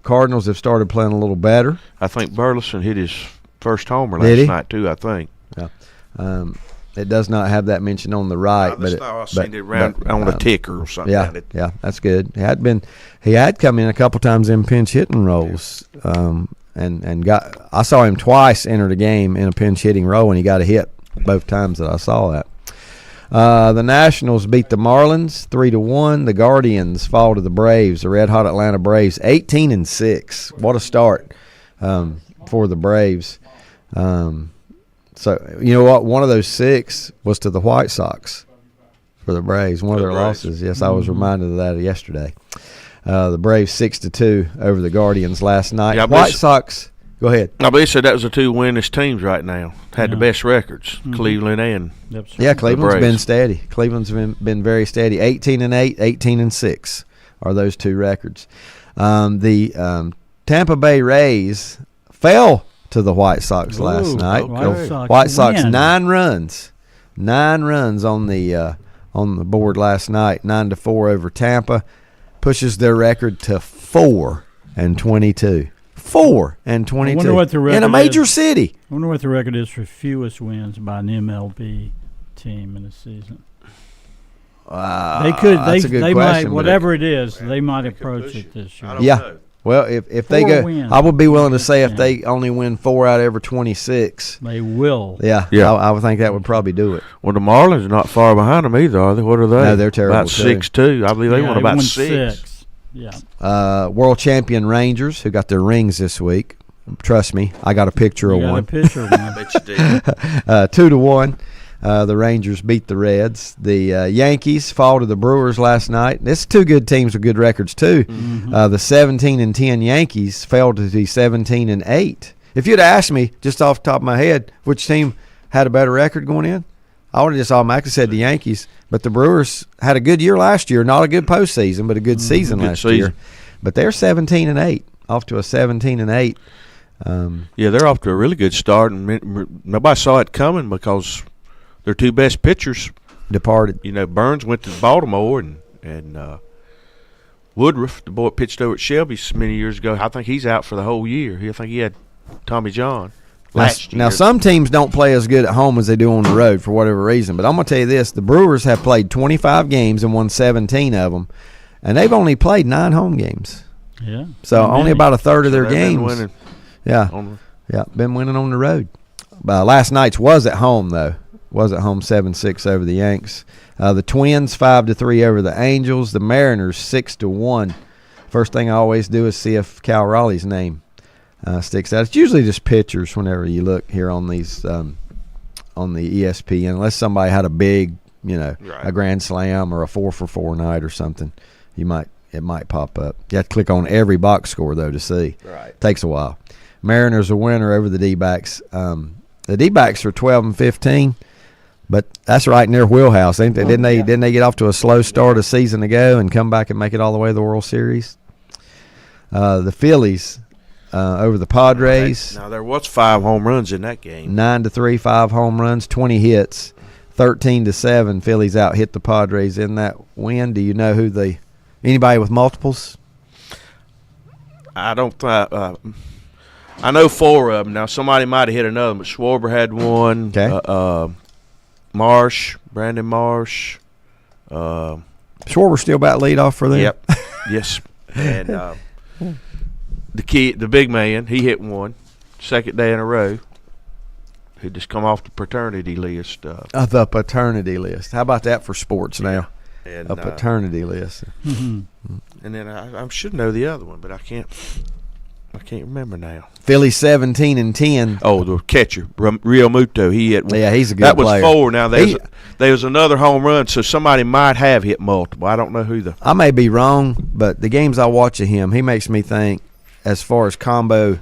Cardinals have started playing a little better. I think Burleson hit his first homer last night too. I think. Yeah. It does not have that mentioned on the right, but I've seen it on a ticker or something. Yeah, that's good. He had come in a couple times in pinch hitting roles, and got. I saw him twice enter the game in a pinch hitting role, and he got a hit both times that I saw that. The Nationals beat the Marlins 3-1. The Guardians fall to the Braves, the red hot Atlanta Braves, 18-6. What a start for the Braves. So you know what? One of those 6 was to the White Sox for the Braves. One of their losses. Yes, I was reminded of that yesterday. The Braves 6-2 over the Guardians last night. Yeah, White Sox. Go ahead. I believe said that was the 2 winningest teams right now. Had the best records, Cleveland and Cleveland's been steady. Cleveland's been very steady. 18-8, 18-6 are those 2 records. The Tampa Bay Rays fell to the White Sox last night. White Sox 9 runs on the board last night. 9-4 over Tampa, pushes their record to 4-22. 4-22 I wonder what the record in a major is. city. I wonder what the record is for fewest wins by an MLB team in a season. They could. That's a good they question, might, whatever it is, they might approach it this year. Yeah. Well, if they go, wins. I would be willing to say if they only win 4 out of every 26, they will. Yeah. I would think that would probably do it. Well, the Marlins are not far behind them either, are they? What are they? No, they're terrible. About 6-2. I believe they won about 6. Yeah. World champion Rangers, who got their rings this week. Trust me, I got a picture of one. A picture of one. I bet you did. 2-1. The Rangers beat the Reds. The Yankees fall to the Brewers last night. This 2 good teams with good records too. Mm-hmm. The 17-10 Yankees fell to the 17-8. If you'd asked me just off the top of my head which team had a better record going in, I would have just automatically said the Yankees. But the Brewers had a good year last year. Not a good postseason, but a good season last year. But they're 17-8, off to a 17-8. Yeah, they're off to a really good start, and nobody saw it coming because their 2 best pitchers departed. You know, Burns went to Baltimore, and Woodruff, the boy pitched over at Shelby many years ago. I think he's out for the whole year. I think he had Tommy John. Now, some teams don't play as good at home as they do on the road for whatever reason. But I'm going to tell you this. The Brewers have played 25 games and won 17 of them. And they've only played 9 home games. Yeah. So only about a third of their games. Been winning. Yeah, been winning on the road. Last night's was at home, though. Was at home 7-6 over the Yanks. The Twins 5-3 over the Angels. The Mariners 6-1. First thing I always do is see if Cal Raleigh's name sticks out. It's usually just pitchers whenever you look here on these on the ESPN, unless somebody had a big, a grand slam or a 4-for-4 night or something. It might pop up. You have to click on every box score though to see. Right. Takes a while. Mariners a winner over the D-backs. The D-backs are 12-15, but that's right in their wheelhouse, ain't they? Didn't they get off to a slow start a season ago and come back and make it all the way to the World Series? The Phillies over the Padres. Now there was 5 home runs in that game. 9-3, 5 home runs, 20 hits, 13-7. Phillies out hit the Padres in that win. Do you know who anybody with multiples? I don't. I know 4 of them. Now somebody might have hit another, but Schwarber had one. Okay. Brandon Marsh. Schwarber still about leadoff for them. Yep. Yes. And the big man, he hit one, second day in a row. He just come off the paternity list. The paternity list. How about that for sports now? And, a paternity list. And then I should know the other one, but I can't remember now. Philly 17-10. Oh, the catcher, Real Muto. He hit one. Yeah, he's a good That player. was 4. Now there's another home run, so somebody might have hit multiple. I don't know who I may be wrong, but the games I watch of him, he makes me think, as far as combo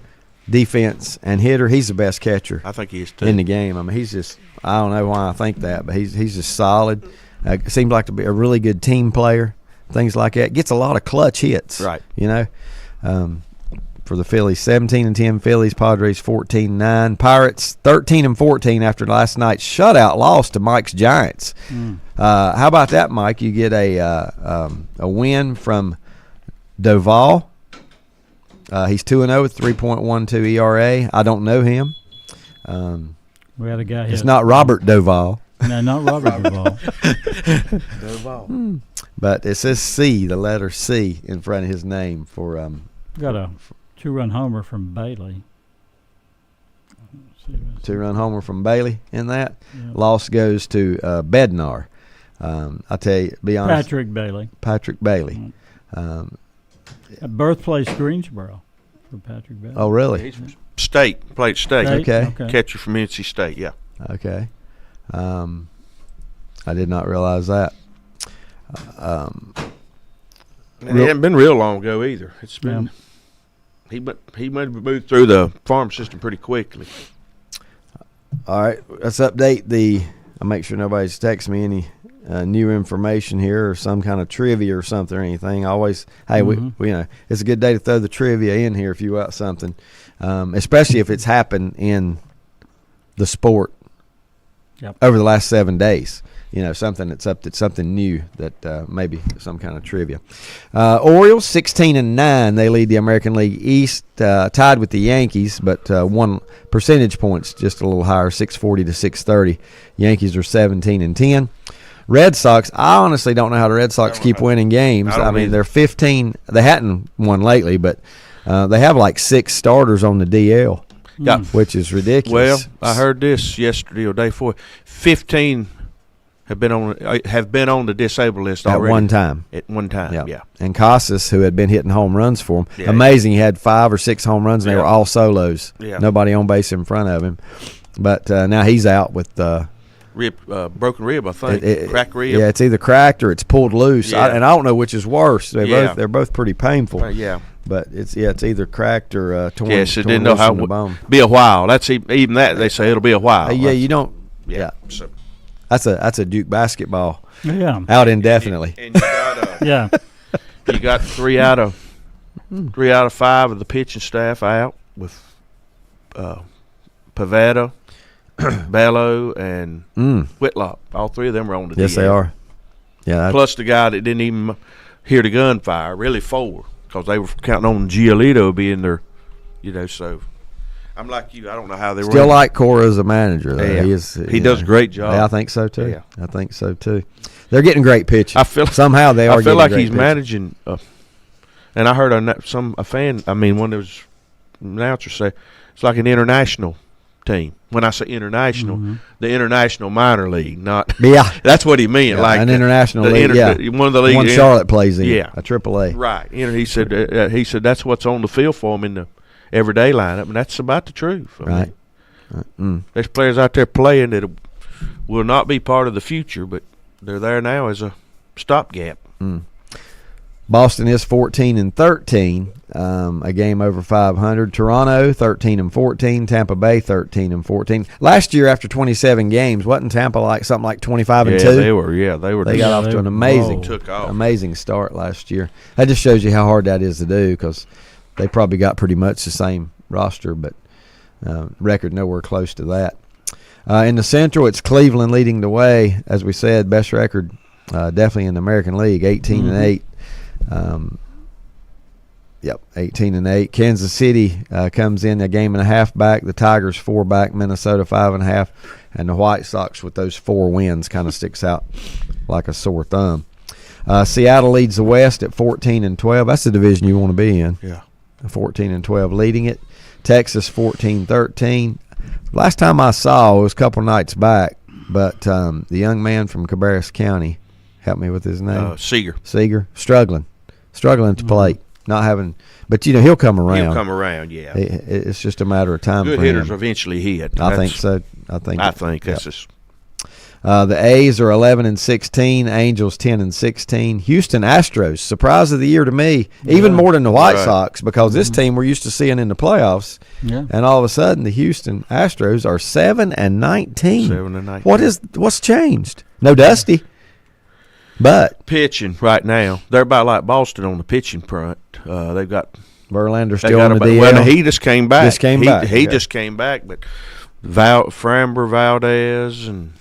defense and hitter, he's the best catcher. I think he is too. In the game. I mean, he's just, I don't know why I think that, but he's just solid. Seems like to be a really good team player, things like that. Gets a lot of clutch hits. Right. You know, for the Phillies, 17-10 Phillies, Padres 14-9. Pirates 13-14 after last night's shutout loss to Mike's Giants. How about that, Mike? You get a win from Doval. He's 2-0 with 3.12 ERA. I don't know him. We had a guy. It's not Robert Doval. No, not Robert Doval. Doval. But it says C, the letter C, in front of his name for. Got a 2-run homer from Bailey. 2-run homer from Bailey in that. Yeah. Loss goes to Bednar. I tell you, be honest. Patrick Bailey. Birthplace Greensboro for Patrick Bailey. Oh, really? He's from State. Played State. Okay. Catcher from NC State, yeah. Okay. I did not realize that. It hasn't been real long ago either. It's been he moved through the farm system pretty quickly. All right, let's update I'll make sure nobody's texting me any new information here or some kind of trivia or something or anything. Always, hey, we it's a good day to throw the trivia in here if you want something, especially if it's happened in the sport over the last 7 days. You know, something that's something new that maybe some kind of trivia. Orioles 16-9. They lead the American League East, tied with the Yankees, but 1 percentage points just a little higher, 640 to 630. Yankees are 17-10. Red Sox, I honestly don't know how the Red Sox keep winning games. I mean, they're 15. They hadn't won lately, but they have like 6 starters on the DL, which is ridiculous. Well, I heard this yesterday or day before. 15 have been on the disabled list already. At one time. Yeah. And Casas, who had been hitting home runs for him, amazing. He had 5 or 6 home runs, and they were all solos. Yeah. Nobody on base in front of him. But now he's out with broken rib, I think. Cracked rib. Yeah, it's either cracked or it's pulled loose. Yeah. And I don't know which is worse. They're both pretty painful. Yeah. But it's either cracked or torn. Yes, it torn didn't know loose how in the it bone. would be a while. That's even that they say it'll be a while. You don't. Yeah. So. That's a Duke basketball. Yeah. Out indefinitely. And you got you got 3 out of 5 of the pitching staff out with Pavetta, Bello, and Whitlock. All 3 of them are on the DL. Yes, they are. Yeah. Plus the guy that didn't even hear the gunfire. Really 4, because they were counting on Giolito being there. You know, so I'm like you. I don't know how they were. Still like Cora as a manager. Though. Yeah. He does a great job. Yeah, I think so too. Yeah. I think so too. They're getting great pitching. I feel somehow they are. I feel getting like great he's pitching. managing. And I heard a fan. I mean, one of those announcers say it's like an international team. When I say international, the international minor league, not. Yeah, that's what he meant. Like an international league. One of the leagues. One Charlotte plays in. Yeah, a AAA. Right. He said that's what's on the field for him in the everyday lineup, and that's about the truth. Right. There's players out there playing that will not be part of the future, but they're there now as a stopgap. Boston is 14-13, a game over 500. Toronto 13-14. Tampa Bay 13-14. Last year, after 27 games, wasn't Tampa like something like 25-2? They were. They got off to an amazing start last year. That just shows you how hard that is to do, because they probably got pretty much the same roster, but record nowhere close to that. In the Central, it's Cleveland leading the way. As we said, best record definitely in the American League, 18-8. 18-8. Kansas City comes in a game and a half back. The Tigers 4 back. Minnesota 5.5, and the White Sox with those 4 wins kind of sticks out like a sore thumb. Seattle leads the West at 14-12. That's the division you want to be in. Yeah, 14-12 leading it. Texas 14-13. Last time I saw it was a couple nights back, but the young man from Cabarrus County, help me with his name. Seeger, struggling to plate. Not having, but he'll come around. He'll come around, yeah. It's just a matter of time. Good for hitters him. eventually hit. I think so. I think that's just. The A's are 11-16. Angels 10-16. Houston Astros, surprise of the year to me, even more than the White Sox, because this team we're used to seeing in the playoffs. Yeah. And all of a sudden, the Houston Astros are 7-19. 7-19. What's changed? No Dusty, but pitching right now, they're about like Boston on the pitching front. They've got Verlander still on the DL. Well, he just came back. He yeah. just came back, but Framber Valdez and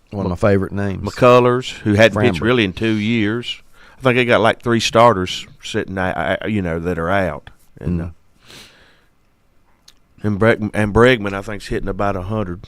one of my favorite names, McCullers, who hadn't pitched Framber. really in 2 years. I think they got like 3 starters sitting, that are out, and Bregman, I think, is hitting about 100.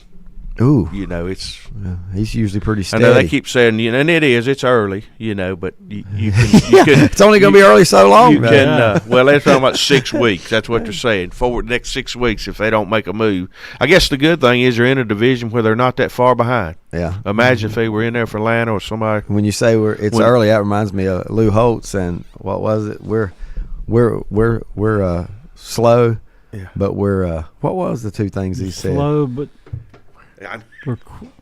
Ooh, he's usually pretty steady. I know they keep saying, and it's early, but you can it's only going to be early so long. You can, well, they're talking about 6 weeks. That's what they're saying. For the next 6 weeks, if they don't make a move. I guess the good thing is they're in a division where they're not that far behind. Yeah. Imagine if they were in there for Atlanta or somebody. When you say it's early, that reminds me of Lou Holtz and what was it? We're slow, but we're what was the 2 things he said? Slow, but we're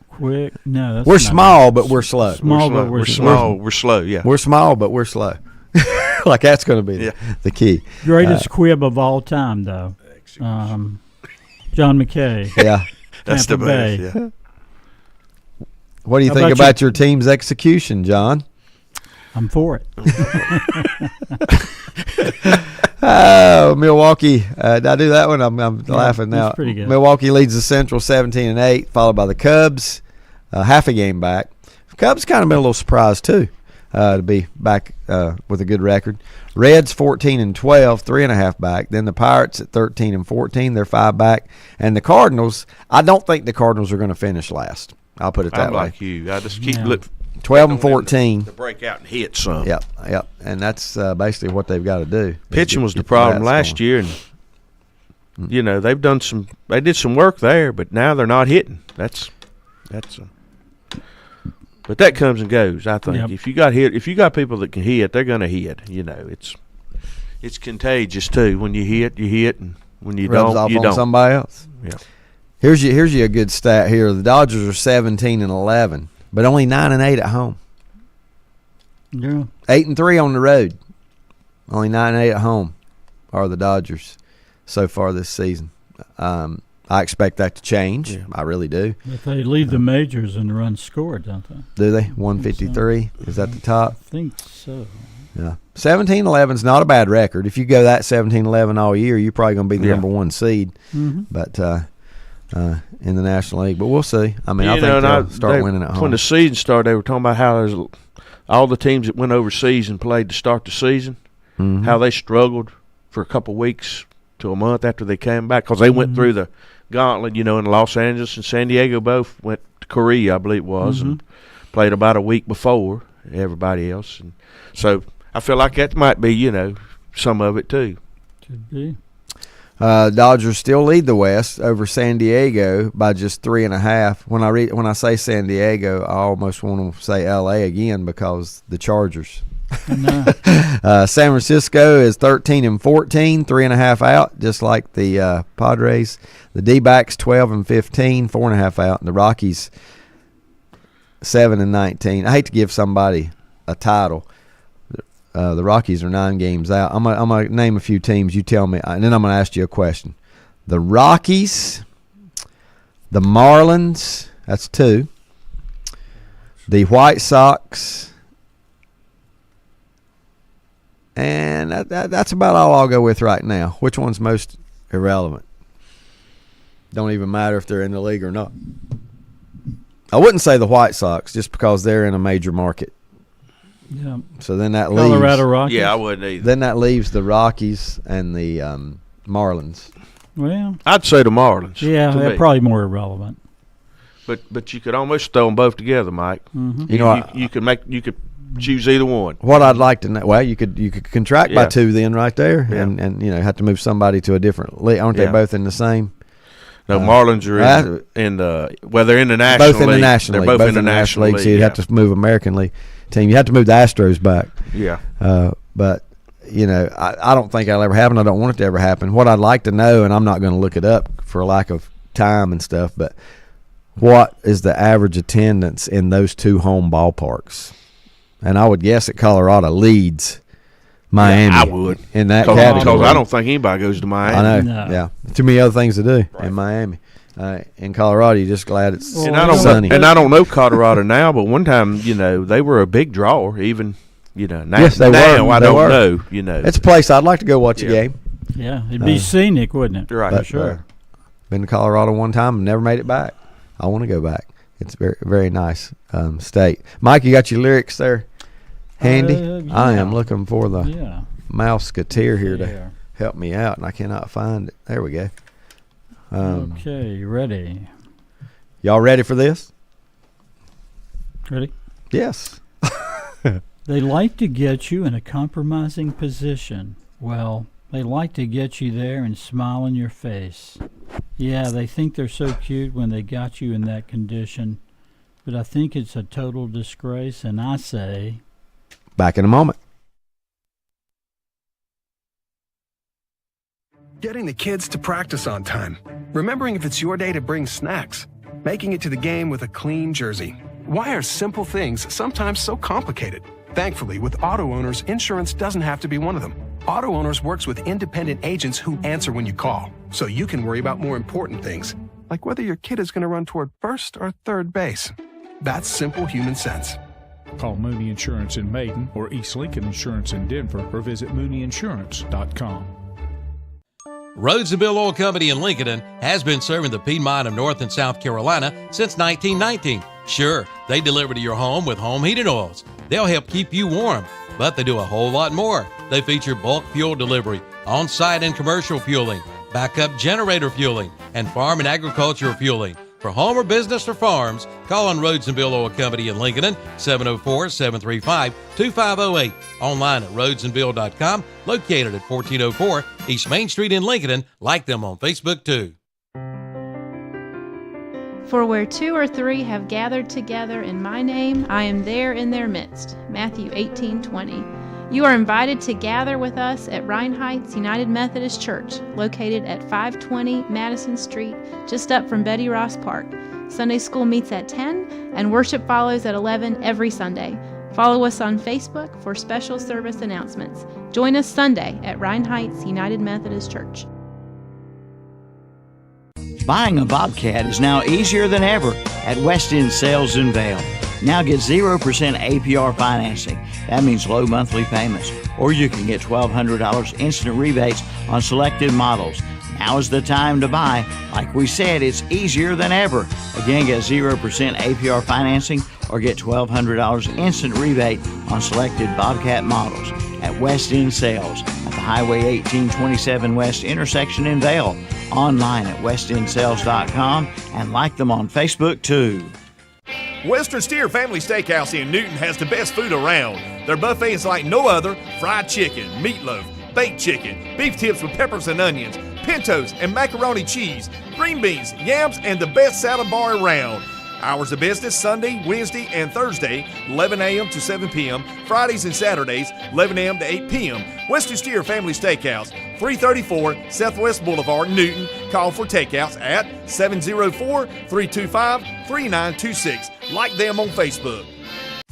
quick. No, that's we're not small, good. but we're slow. We're small. We're slow. Yeah. We're small, but we're slow. Like that's going to be the key. Greatest quib of all time, though. John McKay. Yeah, that's Tampa the Bay. best. Yeah. What do you think about your team's execution, John? I'm for it. Milwaukee. Did I do that one? I'm laughing now. That's pretty good. Milwaukee leads the Central 17-8, followed by the Cubs, half a game back. Cubs kind of been a little surprised too, to be back with a good record. Reds 14-12, 3.5 back. Then the Pirates at 13-14, they're 5 back. And the Cardinals, I don't think the Cardinals are going to finish last. I'll put it that I'm way. like you. I just keep looking. 12-14. To break out and hit some. Yep. And that's basically what they've got to do. Pitching was the problem last year, and they've done they did some work there, but now they're not hitting. But that comes and goes. I think if you got people that can hit, they're going to hit. It's contagious too. When you hit, and when you Rubs don't, off you on don't. somebody else. Yeah. Here's you a good stat here. The Dodgers are 17-11. But only 9-8 at home. Yeah. 8-3 on the road. Only 9-8 at home are the Dodgers so far this season. I expect that to change. Yeah. I really do. But they lead the majors in runs scored, don't they? Do they? 153 is that the top? I think so. Yeah. 17-11 is not a bad record. If you go that 17-11 all year, you're probably going to be the number 1 seed. Mm-hmm. But in the National League, but we'll see. I mean, I think they'll start winning at home. When the season started, they were talking about how there's all the teams that went overseas and played to start the season, how they struggled for a couple weeks to a month after they came back because they went through the gauntlet. In Los Angeles and San Diego both went to Korea, I believe it was, and played about a week before everybody else. And so I feel like that might be, some of it too. Could be. Dodgers still lead the West over San Diego by just 3.5. When I say San Diego, I almost want to say L.A. again because the Chargers. San Francisco is 13-14, 3.5 out, just like the Padres. The D-backs 12-15, 4.5 out, and the Rockies 7-19. I hate to give somebody a title. The Rockies are 9 games out. I'm gonna name a few teams. You tell me, and then I'm gonna ask you a question. The Rockies, the Marlins. That's 2. The White Sox And that's about all I'll go with right now. Which one's most irrelevant? Don't even matter if they're in the league or not. I wouldn't say the White Sox just because they're in a major market. Yeah. So then that Colorado leaves. Rockies. Yeah, I wouldn't either. Then that leaves the Rockies and the Marlins. Well, I'd say the Marlins. yeah, to they're me. probably more irrelevant. But you could almost throw them both together, Mike. Mm-hmm. You could choose either one. What I'd like to know, well, you could contract by Yeah. 2 then right there, Yeah. and have to move somebody to a different league. Aren't they Yeah. both in the same? No, Marlins are in the they're in the National League. Both in the National League. They're both in the National League. So you'd have to move American League team. You have to move the Astros back. Yeah. But I don't think it'll ever happen. I don't want it to ever happen. What I'd like to know, and I'm not going to look it up for lack of time and stuff, but what is the average attendance in those 2 home ballparks? And I would guess that Colorado leads Miami. Yeah, I would. In that Because category. I don't think anybody goes to Miami. I know. No. Yeah. Too many other things to do in Miami. In Colorado, you're just glad it's Well, And I don't sunny. know, and I don't know Colorado now, but one time, they were a big draw. Even, now, Yes, they now were. I They don't were. know. It's a place I'd like to go watch a Yeah. game. Yeah, it'd be scenic, wouldn't it? Right. For But, sure. Been to Colorado one time and never made it back. I want to go back. It's very, very nice state. Mike, you got your lyrics there handy? I am yeah. looking for the Yeah. Mouseketeer here to Yeah. help me out, and I cannot find it. There we go. Okay, ready. Y'all ready for this? Ready? Yes. They like to get you in a compromising position. Well, they like to get you there and smile in your face. Yeah, they think they're so cute when they got you in that condition. But I think it's a total disgrace, and I say... Back in a moment. Getting the kids to practice on time. Remembering if it's your day to bring snacks. Making it to the game with a clean jersey. Why are simple things sometimes so complicated? Thankfully, with Auto Owners, insurance doesn't have to be one of them. Auto Owners works with independent agents who answer when you call, so you can worry about more important things, like whether your kid is going to run toward first or third base. That's simple human sense. Call Mooney Insurance in Maiden or East Lincoln Insurance in Denver or visit MooneyInsurance.com. Rhodes and Bill Oil Company in Lincoln has been serving the Piedmont of North and South Carolina since 1919. Sure, they deliver to your home with home heating oils. They'll help keep you warm, but they do a whole lot more. They feature bulk fuel delivery, on-site and commercial fueling, backup generator fueling, and farm and agricultural fueling. For home or business or farms, call on Rhodes and Bill Oil Company in Lincoln, 704-735-2508. Online at rhodesandbill.com, located at 1404 East Main Street in Lincoln. Like them on Facebook too. For where 2 or 3 have gathered together in my name, I am there in their midst. Matthew 18:20. You are invited to gather with us at Rhine Heights United Methodist Church, located at 520 Madison Street, just up from Betty Ross Park. Sunday school meets at 10, and worship follows at 11 every Sunday. Follow us on Facebook for special service announcements. Join us Sunday at Rhine Heights United Methodist Church. Buying a Bobcat is now easier than ever at West End Sales in Vail. Now get 0% APR financing. That means low monthly payments. Or you can get $1,200 instant rebates on selected models. Now is the time to buy. Like we said, it's easier than ever. Again, get 0% APR financing or get $1,200 instant rebate on selected Bobcat models at West End Sales at the Highway 1827 West intersection in Vail. Online at westendsales.com and like them on Facebook too. Western Steer Family Steakhouse in Newton has the best food around. Their buffet is like no other. Fried chicken, meatloaf, baked chicken, beef tips with peppers and onions, pintos and macaroni cheese, green beans, yams, and the best salad bar around. Hours of business Sunday, Wednesday, and Thursday, 11 a.m. to 7 p.m. Fridays and Saturdays, 11 a.m. to 8 p.m. Western Steer Family Steakhouse, 334 Southwest Boulevard, Newton. Call for takeouts at 704-325-3926. Like them on Facebook.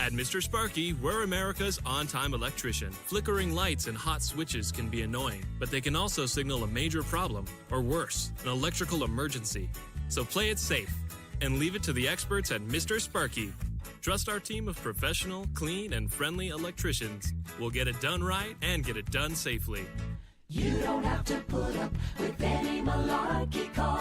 At Mr. Sparky, we're America's on-time electrician. Flickering lights and hot switches can be annoying, but they can also signal a major problem, or worse, an electrical emergency. So play it safe and leave it to the experts at Mr. Sparky. Trust our team of professional, clean, and friendly electricians. We'll get it done right and get it done safely. You don't have to put up with any malarkey. Call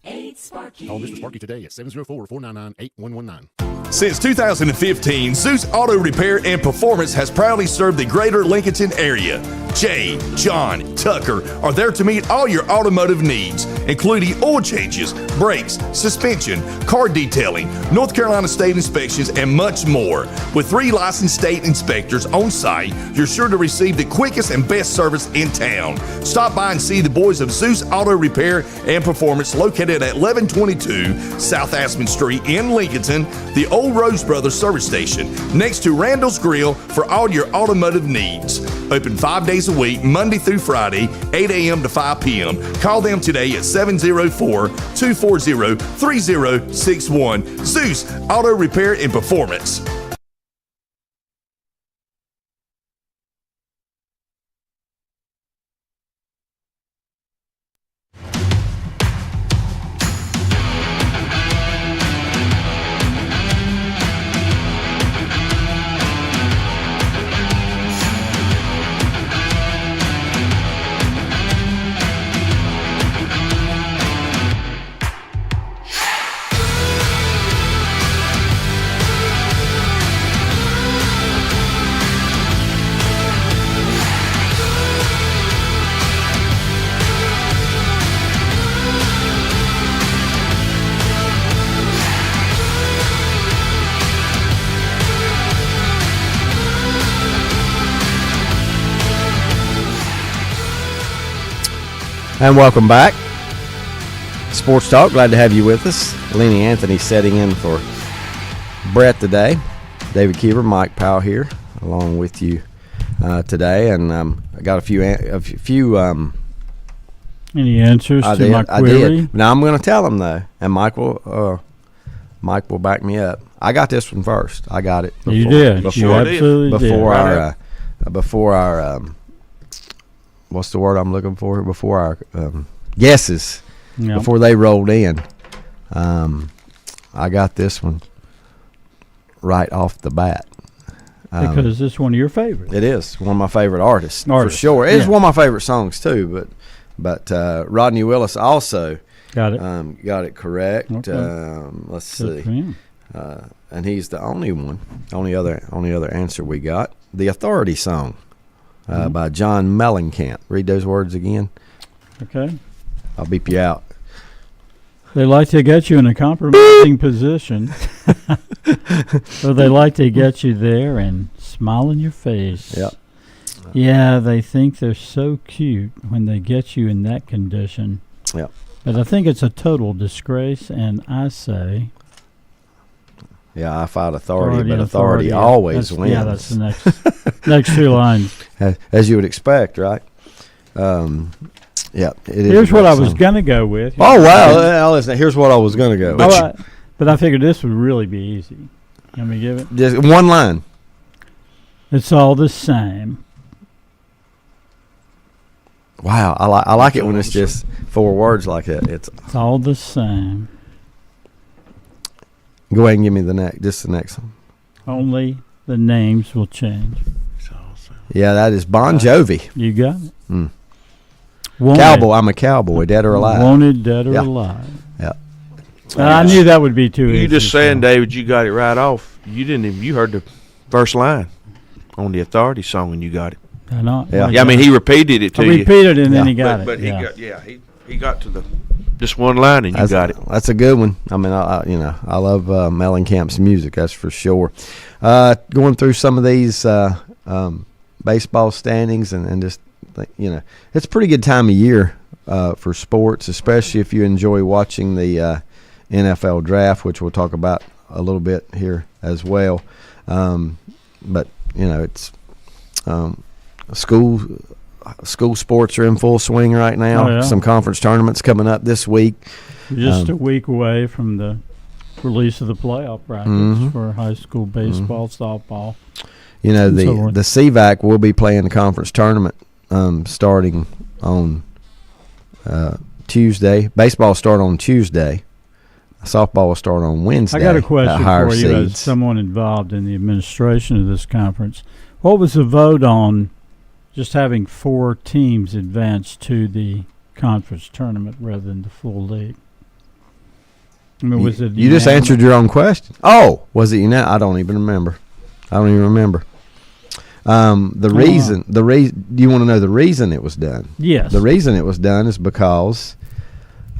888-8-SPARKY. Call Mr. Sparky today at 704-499-8119. Since 2015, Zeus Auto Repair and Performance has proudly served the greater Lincolnton area. Jay, John, Tucker are there to meet all your automotive needs, including oil changes, brakes, suspension, car detailing, North Carolina state inspections, and much more. With 3 licensed state inspectors on site, you're sure to receive the quickest and best service in town. Stop by and see the boys of Zeus Auto Repair and Performance, located at 1122 South Aspen Street in Lincolnton, the old Rose Brothers service station, next to Randall's Grill for all your automotive needs. Open 5 days a week, Monday through Friday, 8 a.m. to 5 p.m. Call them today at 704-240-3061. Zeus Auto Repair and Performance. And welcome back. Sports Talk, glad to have you with us. Lenny Anthony setting in for Brett today. David Keever, Mike Powell here, along with you today. And I got a few any answers to my query? I did. Now I'm going to tell them, though, and Mike will back me up. I got this one first. I got it. You did. You absolutely did. Before our what's the word I'm looking for? Before our guesses, before they rolled in, I got this one right off the bat. Because it's one of your favorites. It is one of my favorite artists. For sure. It's one of my favorite songs too. But Rodney Willis also got it correct. Okay. Let's see. And he's the only other answer we got. The Authority song. By John Mellencamp. Read those words again. Okay. I'll beep you out. They like to get you in a compromising position. Or they like to get you there and smile in your face. Yep. Yeah, they think they're so cute when they get you in that condition. Yep. But I think it's a total disgrace, and I say... Yeah, I fight authority, but authority always wins. Yeah, that's the next 2 lines. As you would expect, right? Yeah. Here's what I was going to go with. Oh, wow. Listen, here's what I was going to go with. But I figured this would really be easy. Can we give it? Just one line. It's all the same. Wow. I like it when it's just 4 words like that. It's all the same. Go ahead and give me the next one. Only the names will change. Yeah, that is Bon Jovi. You got it. Cowboy. I'm a cowboy, dead or alive. Wanted, dead or alive. Yeah. I knew that would be too easy. You just saying, David, you got it right off. You heard the first line on the Authority song and you got it. I know. Yeah, I mean, he repeated it to you. I repeated it and then he got it. But he got to the just one line and you got it. That's a good one. I mean, I love Mellencamp's music. That's for sure. Going through some of these baseball standings and just it's a pretty good time of year for sports, especially if you enjoy watching the NFL draft, which we'll talk about a little bit here as well. But it's school sports are in full swing right now. Oh, yeah. Some conference tournaments coming up this week. Just a week away from the release of the playoff brackets for high school baseball, softball. The CVAC will be playing the conference tournament starting on Tuesday. Baseball start on Tuesday. Softball will start on Wednesday. I got a question higher for you as seeds. someone involved in the administration of this conference. What was the vote on just having 4 teams advance to the conference tournament rather than the full league? I mean, was it You just answered your own question. Oh, was it unanimous? I don't even remember. The reason do you want to know the reason it was done? Yes. The reason it was done is because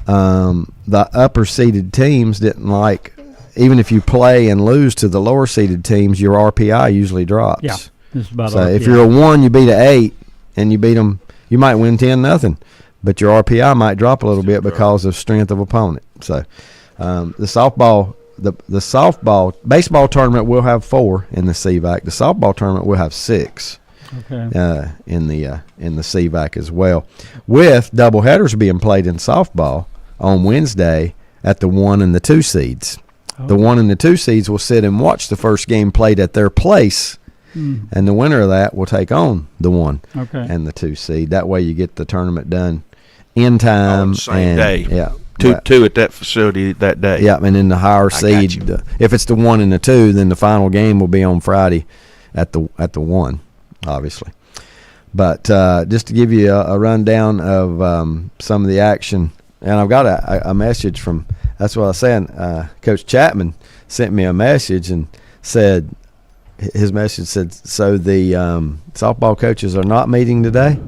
the upper seeded teams didn't like, even if you play and lose to the lower seeded teams, your RPI usually drops. Yeah, it's about so RPI. if you're a 1, you beat an 8, and you beat them, you might win 10-0, but your RPI might drop a little bit because of strength of opponent. So the baseball tournament will have 4 in the CVAC. The softball tournament will have 6. Okay. In the CVAC as well, with doubleheaders being played in softball on Wednesday at the 1 and the 2 seeds. The 1 and the 2 seeds will sit and watch the first game played at their place, and the winner of that will take on the 1 and the 2 seed. That way you get the tournament done in time. On the same day. Yeah. Two at that facility that day. Yeah, and then the higher seed, if it's the 1 and the 2, then the final game will be on Friday at the 1, obviously. But just to give you a rundown of some of the action, and I've got a message from, that's what I was saying, Coach Chapman sent me a message and said, his message said, so the softball coaches are not meeting today?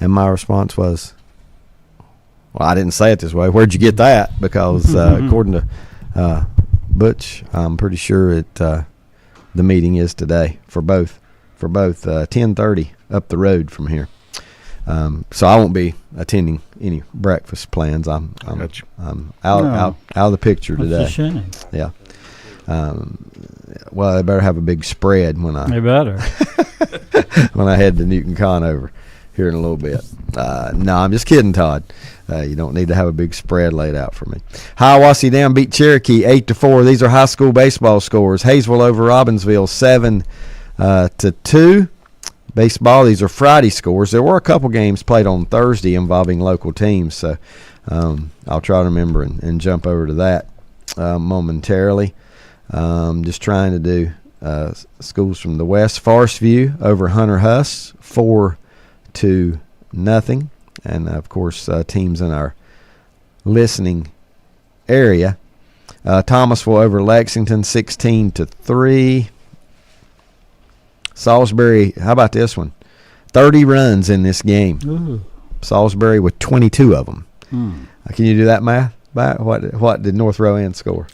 And my response was, well, I didn't say it this way. Where'd you get that? Because according to Butch, I'm pretty sure the meeting is today for both 10:30 up the road from here. So I won't be attending any breakfast plans. I'm out of the picture today. That's a shame. Yeah. Well, they better have a big spread when I. They better. when I head to Newton Conover here in a little bit. No, I'm just kidding, Todd. You don't need to have a big spread laid out for me. Hiawassee Dam beat Cherokee 8-4. These are high school baseball scores. Hayesville over Robbinsville 7-2. Baseball, these are Friday scores. There were a couple games played on Thursday involving local teams, so I'll try to remember and jump over to that momentarily. Just trying to do schools from the West. Forest View over Hunter Huss 4-0. And, of course, teams in our listening area. Thomasville over Lexington 16-3. Salisbury, how about this one? 30 runs in this game. Ooh. Salisbury with 22 of them. Can you do that math? What did North Rowan score?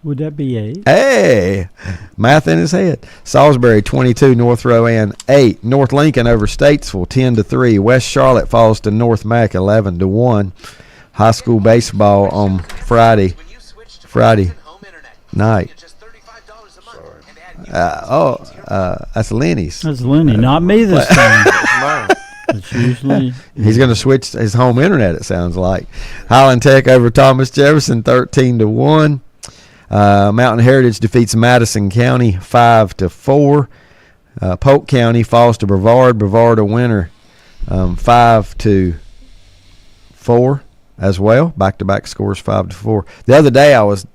Would that be 8? Hey, math in his head. Salisbury 22, North Rowan 8. North Lincoln over Statesville 10-3. West Charlotte falls to North Mac 11-1. High school baseball on Friday night. That's Lenny's. That's Lenny, not me this time. It's usually he's going to switch his home internet. It sounds like Highland Tech over Thomas Jefferson 13-1. Mountain Heritage defeats Madison County 5-4. Polk County falls to Brevard. Brevard a winner 5-4 as well. Back-to-back scores 5-4. The other day I was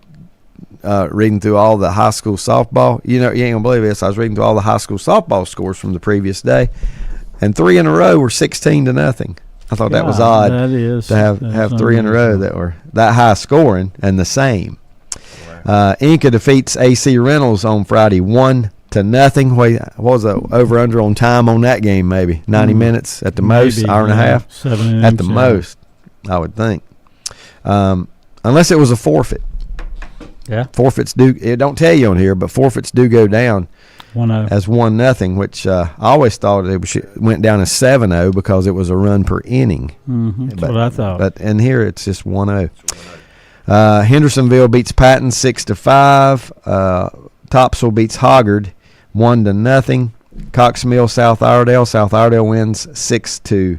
reading through all the high school softball. You ain't gonna believe this. I was reading through all the high school softball scores from the previous day, and 3 in a row were 16-0. I thought that was odd. That is to have 3 in a row that were that high scoring and the same. Inca defeats AC Reynolds on Friday 1-0. What was the over/under on time on that game? Maybe 90 minutes at the most, hour and a half 7 innings, at the most, I would think. Unless it was a forfeit. Yeah. Forfeits do. It don't tell you on here, but forfeits do go down 1-0 as 1-0, which I always thought it went down as 7-0 because it was a run per inning. That's what I thought. But in here it's just 1-0. Hendersonville beats Patton 6-5. Topsail beats Hoggard 1-0. Cox Mill South Iredale. South Iredale wins 6-5.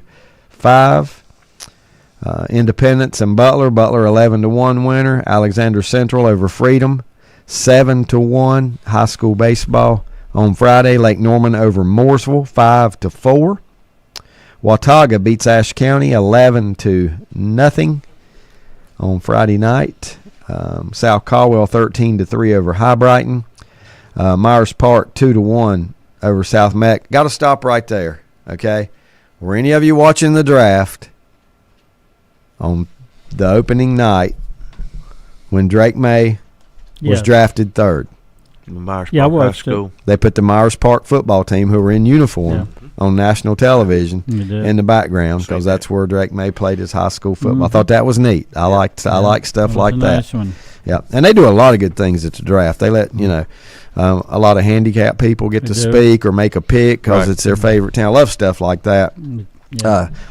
Independence and Butler 11-1 winner. Alexander Central over Freedom 7-1. High school baseball on Friday. Lake Norman over Mooresville 5-4. Watauga beats Ashe County 11-0 on Friday night. South Caldwell 13-3 over High Brighton. Myers Park 2-1 over South Meck. Got to stop right there, okay? Were any of you watching the draft on the opening night when Drake May was drafted third? Myers Park High School. They put the Myers Park football team, who were in uniform, on national television in the background, because that's where Drake May played his high school football. I thought that was neat. I like stuff like that. Nice one. Yeah, and they do a lot of good things at the draft. They let a lot of handicapped people get to speak or make a pick because it's their favorite town. I love stuff like that.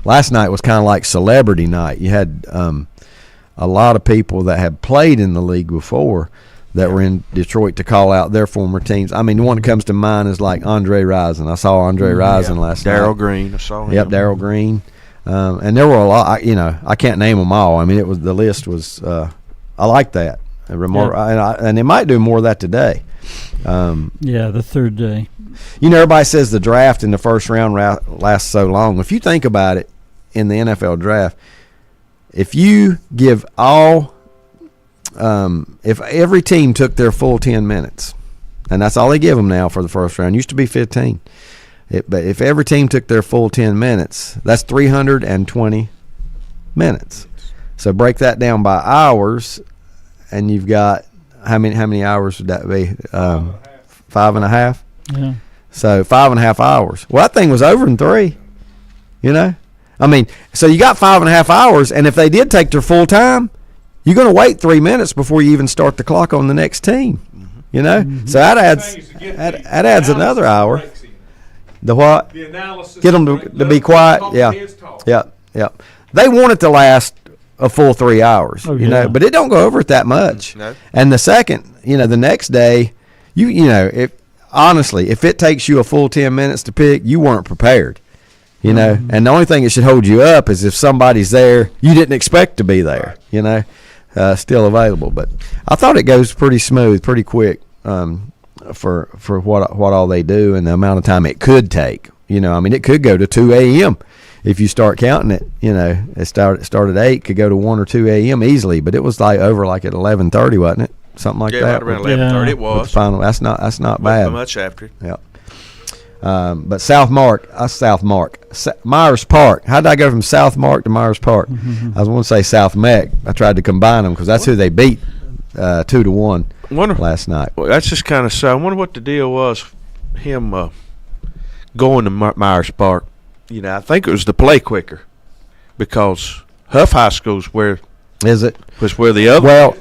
Last night was kind of like celebrity night. You had a lot of people that had played in the league before that were in Detroit to call out their former teams. I mean, the one that comes to mind is like Andre Rison. I saw Andre Rison last night. Darryl Green, I saw him. Yep, Darryl Green. And there were a lot. I can't name them all. I mean, the list was. I like that. And they might do more of that today. The third day. Everybody says the draft in the first round lasts so long. If you think about it, in the NFL draft, if you give if every team took their full 10 minutes, and that's all they give them now for the first round, used to be 15. But if every team took their full 10 minutes, that's 320 minutes. So break that down by hours, and you've got how many hours would that be? 5.5. Yeah. So 5.5 hours. Well, that thing was over in 3. I mean, so you got 5.5 hours, and if they did take their full time, you're going to wait 3 minutes before you even start the clock on the next team. So that adds another hour. The what? The analysis. Get them to be quiet. Yeah. They want it to last a full 3 hours. But it don't go over it that much. No. And the second, the next day, if it takes you a full 10 minutes to pick, you weren't prepared. And the only thing that should hold you up is if somebody's there you didn't expect to be there. Still available. But I thought it goes pretty smooth, pretty quick for what all they do and the amount of time it could take. It could go to 2 a.m. if you start counting it. It started at 8, could go to 1 or 2 a.m. easily, but it was over at 11:30, wasn't it? Something like that. Yeah, right around 11:30 it was. Final, that's not bad. Not much after. Yeah. But Myers Park. How did I go from South Mark to Myers Park? I was going to say South Meck. I tried to combine them because that's who they beat 2-1 last night. Well, that's just kind of so. I wonder what the deal was. Him going to Myers Park. I think it was to play quicker because Huff High School's where. Is it? Was where the other. Well,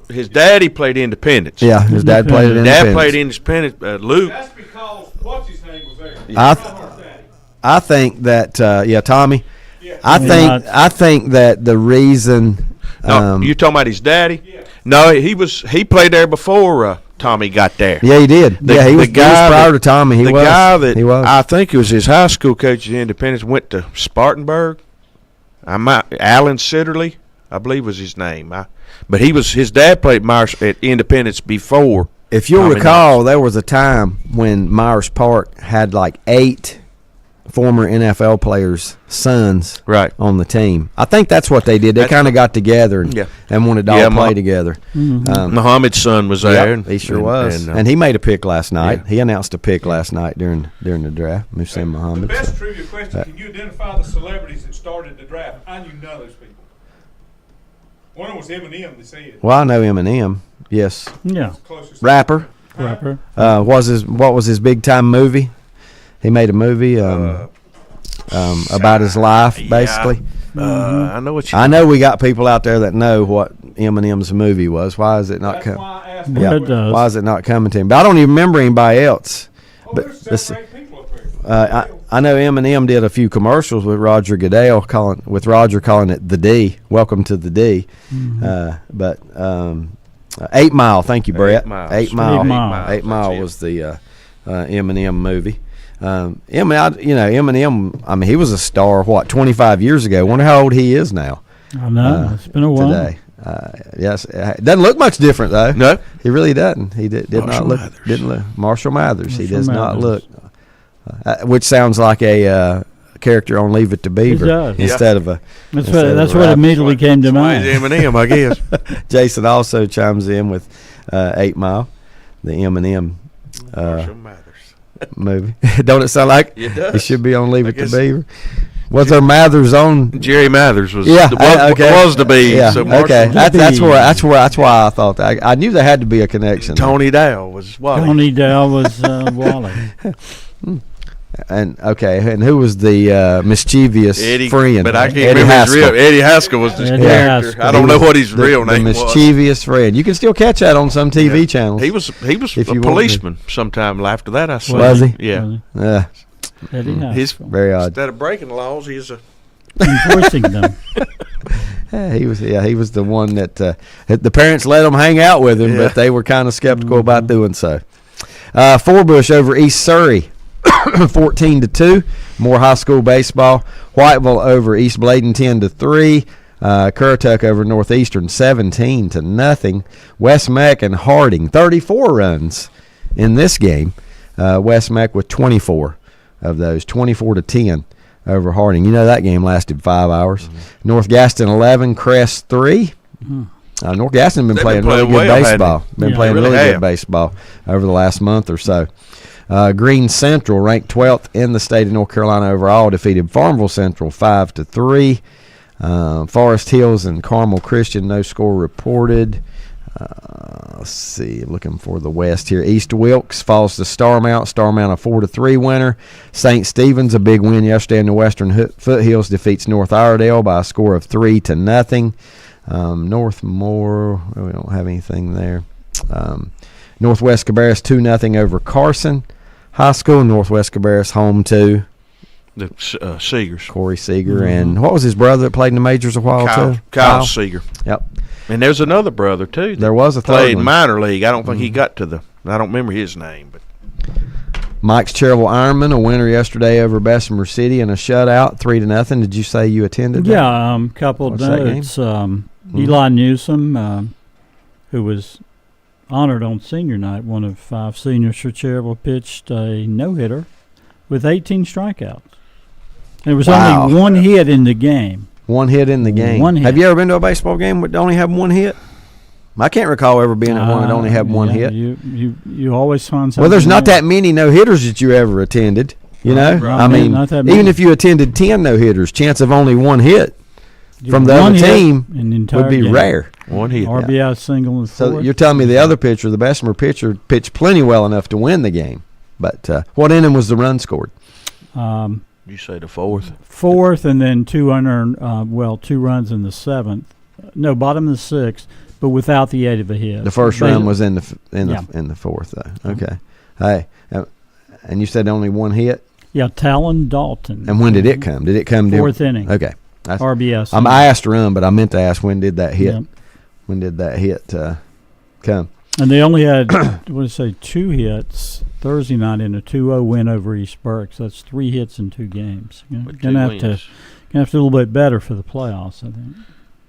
his daddy played Independence. Yeah, his dad played at Independence. Dad played Independence. Luke. That's because what's his name was there. I think that Tommy. Yeah. I think that the reason. No, you talking about his daddy? Yeah. No, he played there before Tommy got there. Yeah, he did. He was prior to Tommy. He was. I think it was his high school coach at Independence went to Spartanburg. Alan Sitterly, I believe was his name. But his dad played Myers at Independence before. If you'll recall, there was a time when Myers Park had 8 former NFL players' sons on the team. I think that's what they did. They kind of got together and wanted to all play together. Muhammad's son was there. He sure was. And he made a pick last night. Yeah. He announced a pick last night during the draft, Muhsin Muhammad. The best trivia question, can you identify the celebrities that started the draft? I knew none of those people. One of them was Eminem, they said. Well, I know Eminem, yes. Yeah. Rapper. What was his big-time movie? He made a movie about his life, basically. I know what you. I know we got people out there that know what Eminem's movie was. Why is it not coming? Why is it not coming to him? But I don't even remember anybody else. But I know Eminem did a few commercials with Roger Goodell calling it the D. Welcome to the D. But 8 Mile. Thank you, Brett. 8 Mile. 8 Mile was the Eminem movie. Eminem. I mean, he was a star. 25 years ago? Wonder how old he is now. I know it's been a while. Today, yes, it doesn't look much different though. No, he really doesn't. He did not look. Didn't look. Marshall Mathers. He does not look. Which sounds like a character on Leave It to Beaver does. instead of a. That's what immediately came to mind. Eminem, I guess. Jason also chimes in with 8 Mile, the Eminem movie. Don't it sound like it should be on Leave It to Beaver? Was there Mathers on? Jerry Mathers was. Yeah, was to be. Yeah, So okay. That's why I thought that. I knew there had to be a connection. Tony Dow was Wally. Tony Dow was Wally. And who was the mischievous friend? But I can't Eddie remember Haskell. his real. Eddie Haskell was his character. Haskell. I don't know what his real name the was. mischievous friend. You can still catch that on some TV channels. He was a policeman sometime after that. I saw. Was he? Yeah. Eddie Haskell. Very odd. Instead of breaking laws, he's enforcing them. He was the one that the parents let him hang out with him, but they were kind of skeptical about doing so. Forbush over East Surrey, 14-2. More high school baseball. Whiteville over East Bladen, 10-3. Currituck over Northeastern, 17-0. West Mac and Harding, 34 runs in this game. West Mac with 24 of those, 24-10 over Harding. You know that game lasted 5 hours. North Gaston 11, Crest 3. North Gaston been playing really good baseball. Playing really good baseball over the last month or so. Green Central, ranked 12th in the state of North Carolina overall, defeated Farmville Central 5-3. Forest Hills and Carmel Christian, no score reported. Let's see, looking for the West here. East Wilkes falls to Starmount. Starmount a 4-3 winner. St. Stephen's, a big win yesterday in the Western Foothills, defeats North Iredale by a score of 3-0. Northmore, we don't have anything there. Northwest Cabarrus 2-0 over Carson High School. Northwest Cabarrus home to the Seegers. Corey Seeger, and what was his brother that played in the majors a while too? Kyle Seeger. Yep. And there's another brother too. There was a third played one. Minor league. I don't think he got to the. I don't remember his name, but Mike's Cherville Ironman, a winner yesterday over Bessemer City in a shutout, 3-0. Did you say you attended? Yeah, couple of notes. Eli Newsom, who was honored on senior night, one of 5 seniors for Cherville, pitched a no-hitter with 18 strikeouts. There was only one hit in the game. One hit in the game. One hit. Have you ever been to a baseball game with only have one hit? I can't recall ever being at one that only had one hit. You always find something. Well, there's not that many no-hitters that you ever attended, you know? Right. I mean, not that many. even if you attended 10 no-hitters, chance of only one hit from the other team would be rare. One hit. RBI single and So fourth. you're telling me the other pitcher, the Bessemer pitcher, pitched plenty well enough to win the game. But what inning was the run scored? You say the fourth. Fourth, and then 2 unearned. 2 runs in the 7th. No, bottom of the 6th, but without the 8 of a hit. The first run was in the 4th, though. Okay. Hey, and you said only one hit. Yeah, Talon Dalton. And when did it come? Did it come? 4th inning. Okay. RBS. I asked run, but I meant to ask when did that hit? Yep. When did that hit come? And they only had, 2 hits Thursday night in a 2-0 win over East Burke. So that's 3 hits in 2 games. Gonna have to do a little bit better for the playoffs, I think.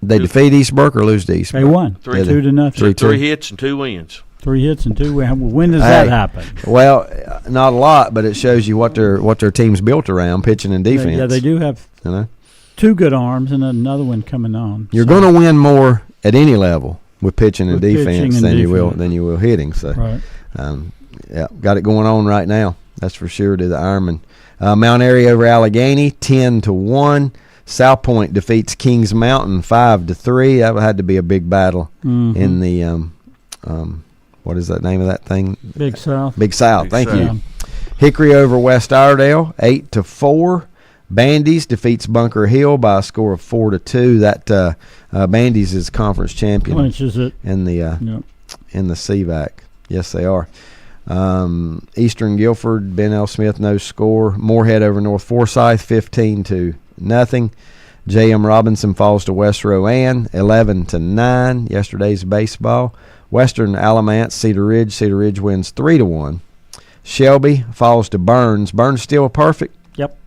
They defeat East Burke or lose to East Burke? They won 2-0. 3 hits and 2 wins. 3 hits and 2 wins. When does that happen? Well, not a lot, but it shows you what their team's built around, pitching and defense. Yeah, they do have 2 good arms and another one coming on. You're going to win more at any level with pitching and defense pitching and than defense. you will hitting. So, Right. Got it going on right now. That's for sure. To the Ironman, Mount Airy over Allegheny, 10-1. South Point defeats Kings Mountain 5-3. That had to be a big battle in the what is that name of that thing? Big South. Big South. Thank South. you. Hickory over West Iredale, 8-4. Bandy's defeats Bunker Hill by a score of 4-2. That Bandy's is conference champion. Clinches it in the CVAC. Yes, they are. Eastern Guilford, Ben L. Smith, no score. Moorhead over North Forsyth, 15-0. J.M. Robinson falls to West Rowan, 11-9. Yesterday's baseball. Western Alamance, Cedar Ridge. Cedar Ridge wins 3-1. Shelby falls to Burns. Burns still perfect. Yep.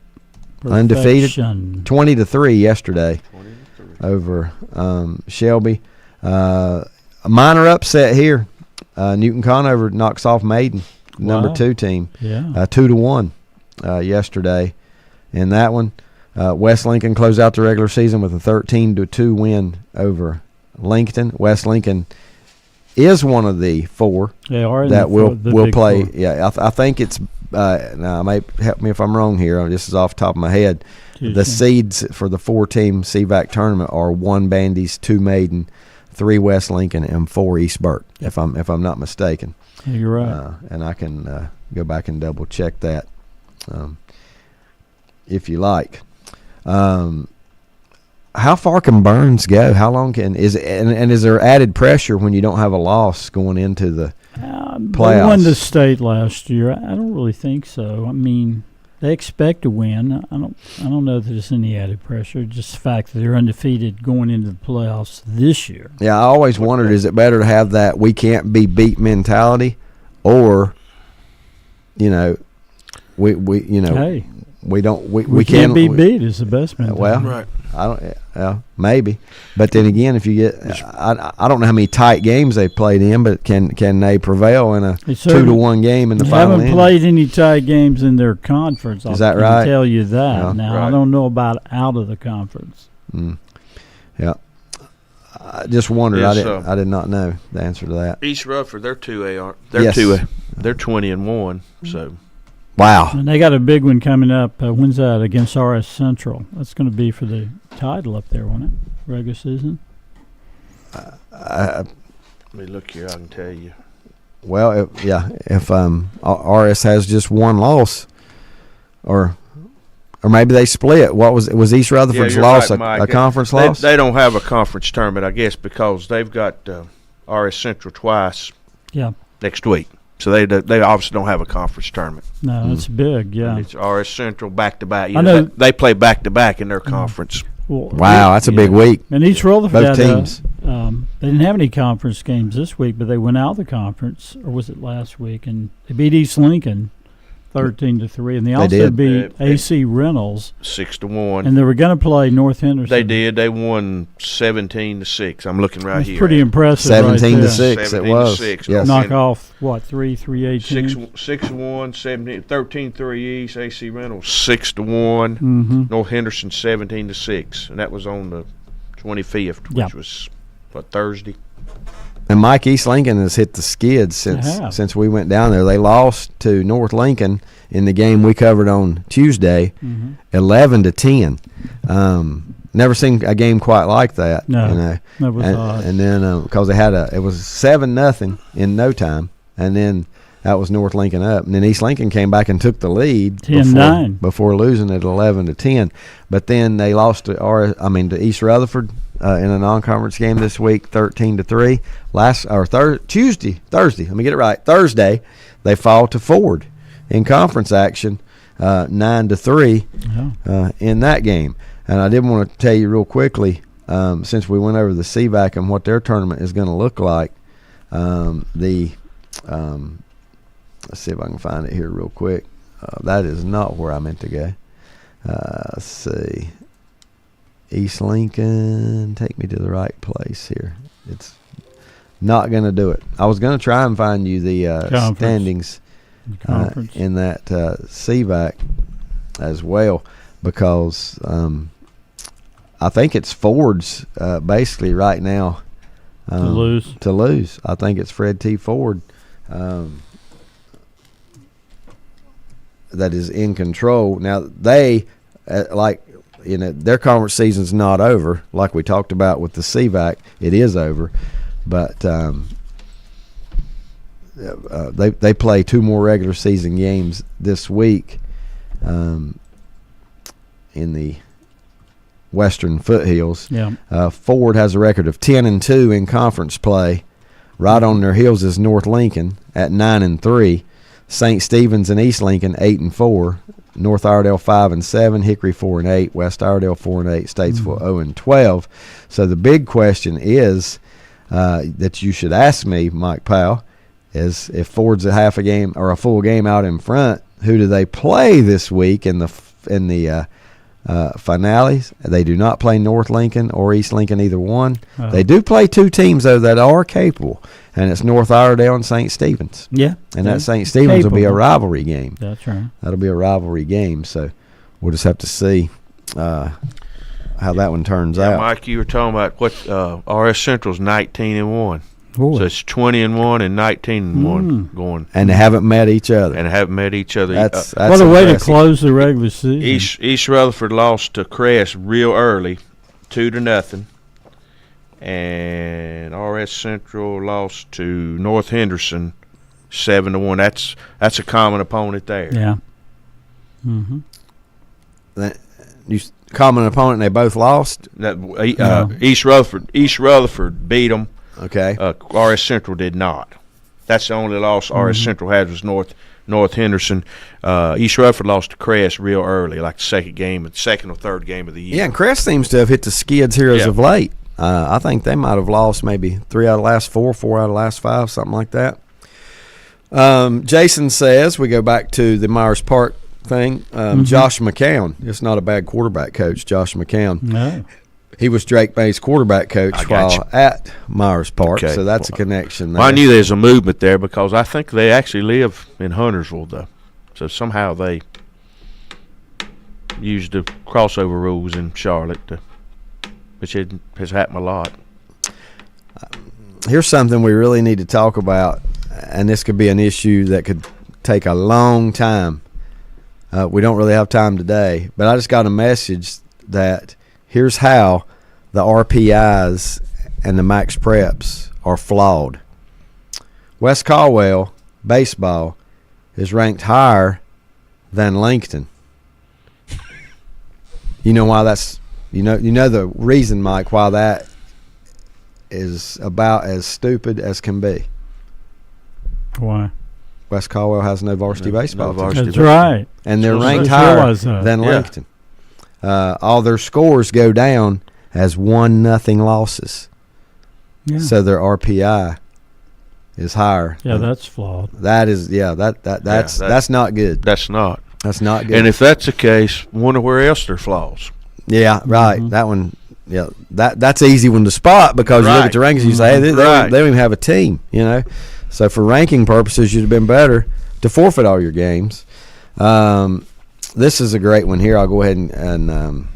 Undefeated. Perfection. 20-3 yesterday over Shelby. A minor upset here. Newton Conover knocks off Maiden, number 2 team. Yeah. 2-1 yesterday. in that one. West Lincoln closed out the regular season with a 13-2 win over Lincoln. West Lincoln is one of the four They are in that will big play. four. Yeah, I think it's. Now, may help me if I'm wrong here. This is off the top of my head. The seeds for the 4-team CVAC tournament are 1 Bandy's, 2 Maiden, 3 West Lincoln, and 4 East Burke. If I'm not mistaken. Yeah, you're right. And I can go back and double check that, if you like. How far can Burns go? How long is there added pressure when you don't have a loss going into the playoffs? They won the state last year. I don't really think so. I mean, they expect to win. I don't know that there's any added pressure. Just the fact that they're undefeated going into the playoffs this year. Yeah, I always wondered, is it better to have that we can't be beat mentality, or we Hey, we we can't can't be beat is the best mentality. Well, Right. I don't. Maybe, but then again, if you get, I don't know how many tight games they played in, but can they prevail in a 2-1 game in the they final? haven't played any tight games in their conference. Is that I right? can tell you that. Yeah. Now Right. I don't know about out of the conference. Yeah, I just wondered. Yes, I did not know the answer to that. East Rutherford, they're 2A, aren't they? Yes. They're 2A. They're 20-1. So Wow. And they got a big one coming up. When's that? Against RS Central. That's going to be for the title up there, won't it? Regular season. let me look here. I can tell you. Well, if RS has just one loss, or maybe they split. What was East Rutherford's you're loss right, Mike. a conference They- loss? They don't have a conference tournament, I guess, because they've got RS Central twice Yeah. next week. So they obviously don't have a conference tournament. No, it's big. Yeah. And it's RS Central back-to-back. I know- They play back-to-back in their conference. Well, Wow, that's a big week. And East Rutherford Both had, teams. they didn't have any conference games this week, but they went out of the conference, or was it last week? And they beat East Lincoln 13-3, and they also did. beat AC Reynolds 6-1. And they were going to play North Henderson. They did. They won 17-6. I'm looking right That's here. pretty impressive. 17-6. It was. 17-6. Yes. Knock off what 3-18. 6-1, 17, 13-3 East. AC Reynolds 6-1. Mm-hmm. North Henderson 17-6, and that was on the 25th, which was Thursday. And Mike, East Lincoln has hit the skids since we went down there. They lost to North Lincoln in the game we covered on Tuesday, 11-10. Never seen a game quite like that. No, that was odd. And then because they had it was 7-0 in no time, and then that was North Lincoln up, and then East Lincoln came back and took the lead 10-9 before losing at 11-10. But then they lost to East Rutherford in a non-conference game this week, 13-3. Thursday. Let me get it right. Thursday, they fall to Ford in conference action, 9-3 in that game. And I did want to tell you real quickly, since we went over the CVAC and what their tournament is going to look like. Let's see if I can find it here real quick. That is not where I meant to go. Let's see. East Lincoln, take me to the right place here. It's not going to do it. I was going to try and find you the standings in that CVAC as well, because I think it's Ford's basically right now to lose. To lose. I think it's Fred T. Ford that is in control. Now, they, their conference season's not over, like we talked about with the CVAC. It is over, but they play 2 more regular season games this week in the Western Foothills. Yeah. Ford has a record of 10-2 in conference play. Right on their heels is North Lincoln at 9-3. St. Stephen's and East Lincoln 8-4. North Iredell 5-7, Hickory 4-8, West Iredell 4-8, Statesville 0-12. So the big question is that you should ask me, Mike Powell, is if Ford's a half a game or a full game out in front, who do they play this week in the finales? They do not play North Lincoln or East Lincoln, either one. They do play 2 teams though that are capable, and it's North Iredell and St. Stephen's. Yeah, and that St. Stephen's will be a rivalry game. That's right. That'll be a rivalry game. So we'll just have to see how that one turns out. Mike, you were talking about what RS Central's 19-1. Boy. So it's 20-1 and 19-1 going. And they haven't met each other. That's what a way to close the regular season. East Rutherford lost to Crest real early, 2-0, and RS Central lost to North Henderson 7-1. That's a common opponent there. Yeah. Mm-hmm. Common opponent. And they both lost. East Rutherford beat them. Okay. RS Central did not. That's the only loss RS Central had was North Henderson. East Rutherford lost to Crest real early, like the second or third game of the year. Yeah, and Crest seems to have hit the skids here as of late. I think they might have lost maybe 3 out of the last 4 out of the last 5, something like that. Jason says, we go back to the Myers Park thing, Josh McCown. It's not a bad quarterback coach, Josh McCown. No. He was Drake Bay's quarterback coach while at Myers Park, so that's a connection there. Well, I knew there's a movement there because I think they actually live in Huntersville, though. So somehow they used the crossover rules in Charlotte, which has happened a lot. Here's something we really need to talk about, and this could be an issue that could take a long time. We don't really have time today, but I just got a message that here's how the RPIs and the max preps are flawed. West Caldwell baseball is ranked higher than Lincoln. You know why that's you know the reason, Mike, why that is about as stupid as can be. Why? West Caldwell has no varsity baseball. That's right. And they're ranked higher than Lincoln. All their scores go down as 1-0 losses. Yeah. So their RPI is higher. Yeah, that's flawed. That is that's not good. That's not. That's not good. And if that's the case, wonder where else there flaws. Yeah, right. That one. Yeah, that's an easy one to spot because you look at the rankings, you say, hey, they don't even have a team. So for ranking purposes, you'd have been better to forfeit all your games. This is a great one here. I'll go ahead and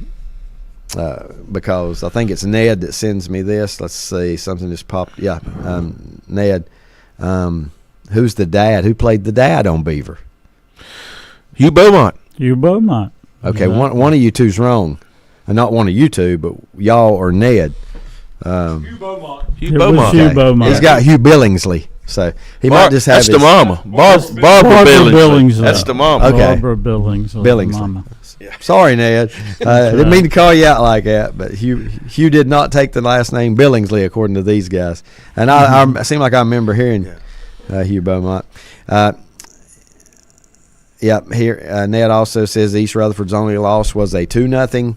because I think it's Ned that sends me this. Let's see, something just popped. Yeah, Ned. Who's the dad? Who played the dad on Beaver? Hugh Beaumont. Okay, one of you two's wrong. Not one of you two, but y'all or Ned. Hugh Beaumont. Hugh Beaumont. Hugh Beaumont. He's got Hugh Billingsley. So he might just have that's the mama. Barbara Billingsley. That's the mama. Okay. Barbara Billingsley. Billingsley. Sorry, Ned. Didn't mean to call you out like that, but Hugh did not take the last name Billingsley, according to these guys. And I seem like I remember hearing Hugh Beaumont. Here Ned also says East Rutherford's only loss was a 2-0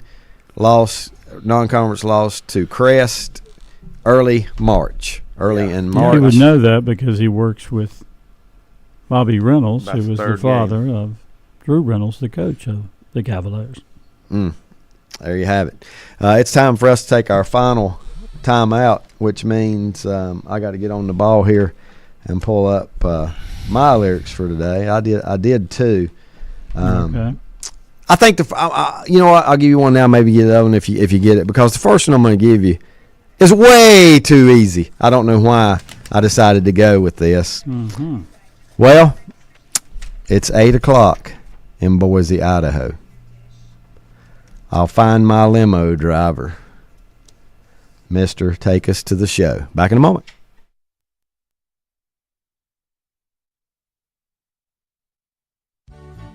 loss, non-conference loss to Crest early in March. He would know that because he works with Bobby Reynolds, who was the father of Drew Reynolds, the coach of the Cavaliers. There you have it. It's time for us to take our final time out, which means I got to get on the ball here and pull up my lyrics for today. I did too. Okay. I think you know what? I'll give you one now. Maybe get it on if you get it, because the first one I'm going to give you is way too easy. I don't know why I decided to go with this. Mm-hmm. Well, it's 8:00 in Boise, Idaho. I'll find my limo driver. Mister, take us to the show. Back in a moment.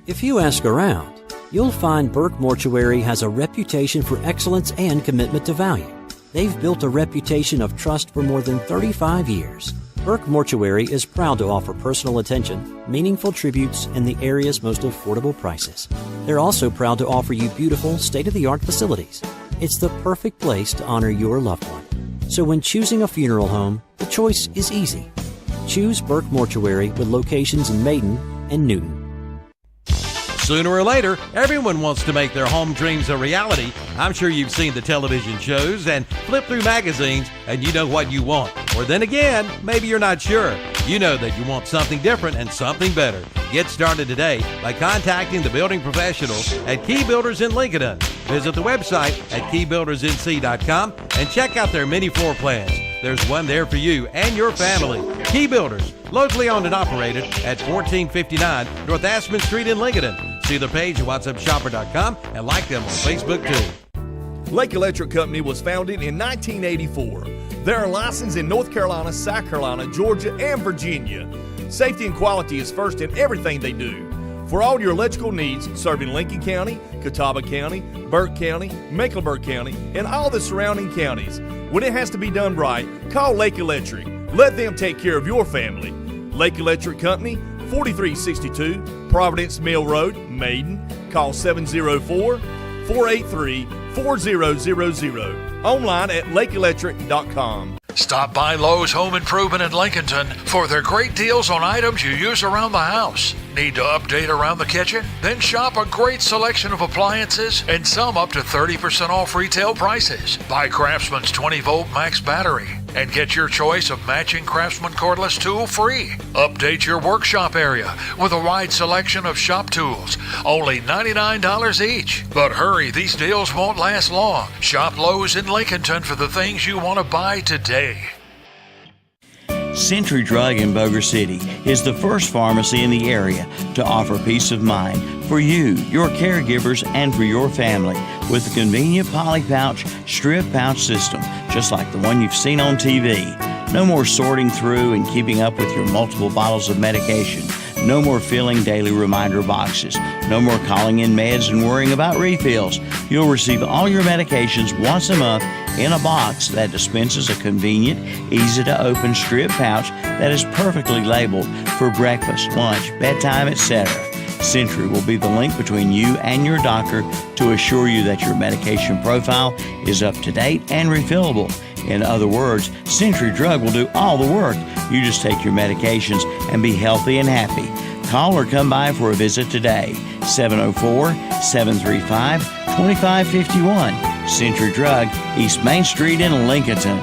If you ask around, you'll find Burke Mortuary has a reputation for excellence and commitment to value. They've built a reputation of trust for more than 35 years. Burke Mortuary is proud to offer personal attention, meaningful tributes, and the area's most affordable prices. They're also proud to offer you beautiful, state-of-the-art facilities. It's the perfect place to honor your loved one. So when choosing a funeral home, the choice is easy. Choose Burke Mortuary with locations in Maiden and Newton. Sooner or later, everyone wants to make their home dreams a reality. I'm sure you've seen the television shows and flipped through magazines and you know what you want. Or then again, maybe you're not sure. You know that you want something different and something better. Get started today by contacting the building professionals at Key Builders in Lincoln. Visit the website at keybuildersnc.com and check out their mini floor plans. There's one there for you and your family. Key Builders, locally owned and operated at 1459 North Aspen Street in Lincoln. See their page at whatsupshopper.com and like them on Facebook too. Lake Electric Company was founded in 1984. They are licensed in North Carolina, South Carolina, Georgia, and Virginia. Safety and quality is first in everything they do. For all your electrical needs, serving Lincoln County, Catawba County, Burke County, Mecklenburg County, and all the surrounding counties. When it has to be done right, call Lake Electric. Let them take care of your family. Lake Electric Company, 4362 Providence Mill Road, Maiden. Call 704-483-4000. Online at lakeelectric.com. Stop by Lowe's Home Improvement in Lincolnton for their great deals on items you use around the house. Need to update around the kitchen? Then shop a great selection of appliances and some up to 30% off retail prices. Buy Craftsman's 20-volt max battery and get your choice of matching Craftsman cordless tool free. Update your workshop area with a wide selection of shop tools, only $99 each. But hurry, these deals won't last long. Shop Lowe's in Lincolnton for the things you want to buy today. Century Drug in Boger City is the first pharmacy in the area to offer peace of mind for you, your caregivers, and for your family with a convenient poly pouch, strip pouch system, just like the one you've seen on TV. No more sorting through and keeping up with your multiple bottles of medication. No more filling daily reminder boxes. No more calling in meds and worrying about refills. You'll receive all your medications once a month in a box that dispenses a convenient, easy-to-open strip pouch that is perfectly labeled for breakfast, lunch, bedtime, etc. Century will be the link between you and your doctor to assure you that your medication profile is up to date and refillable. In other words, Century Drug will do all the work. You just take your medications and be healthy and happy. Call or come by for a visit today. 704-735-2551. Century Drug, East Main Street in Lincolnton.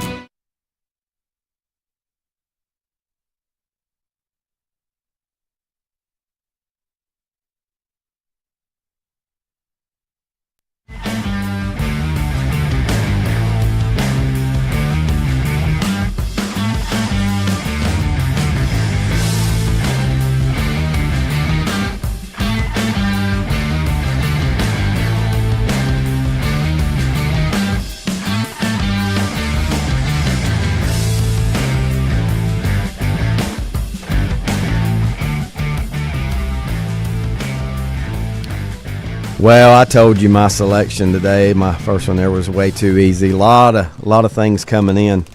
Well, I told you my selection today. My first one there was way too easy. A lot of things coming in.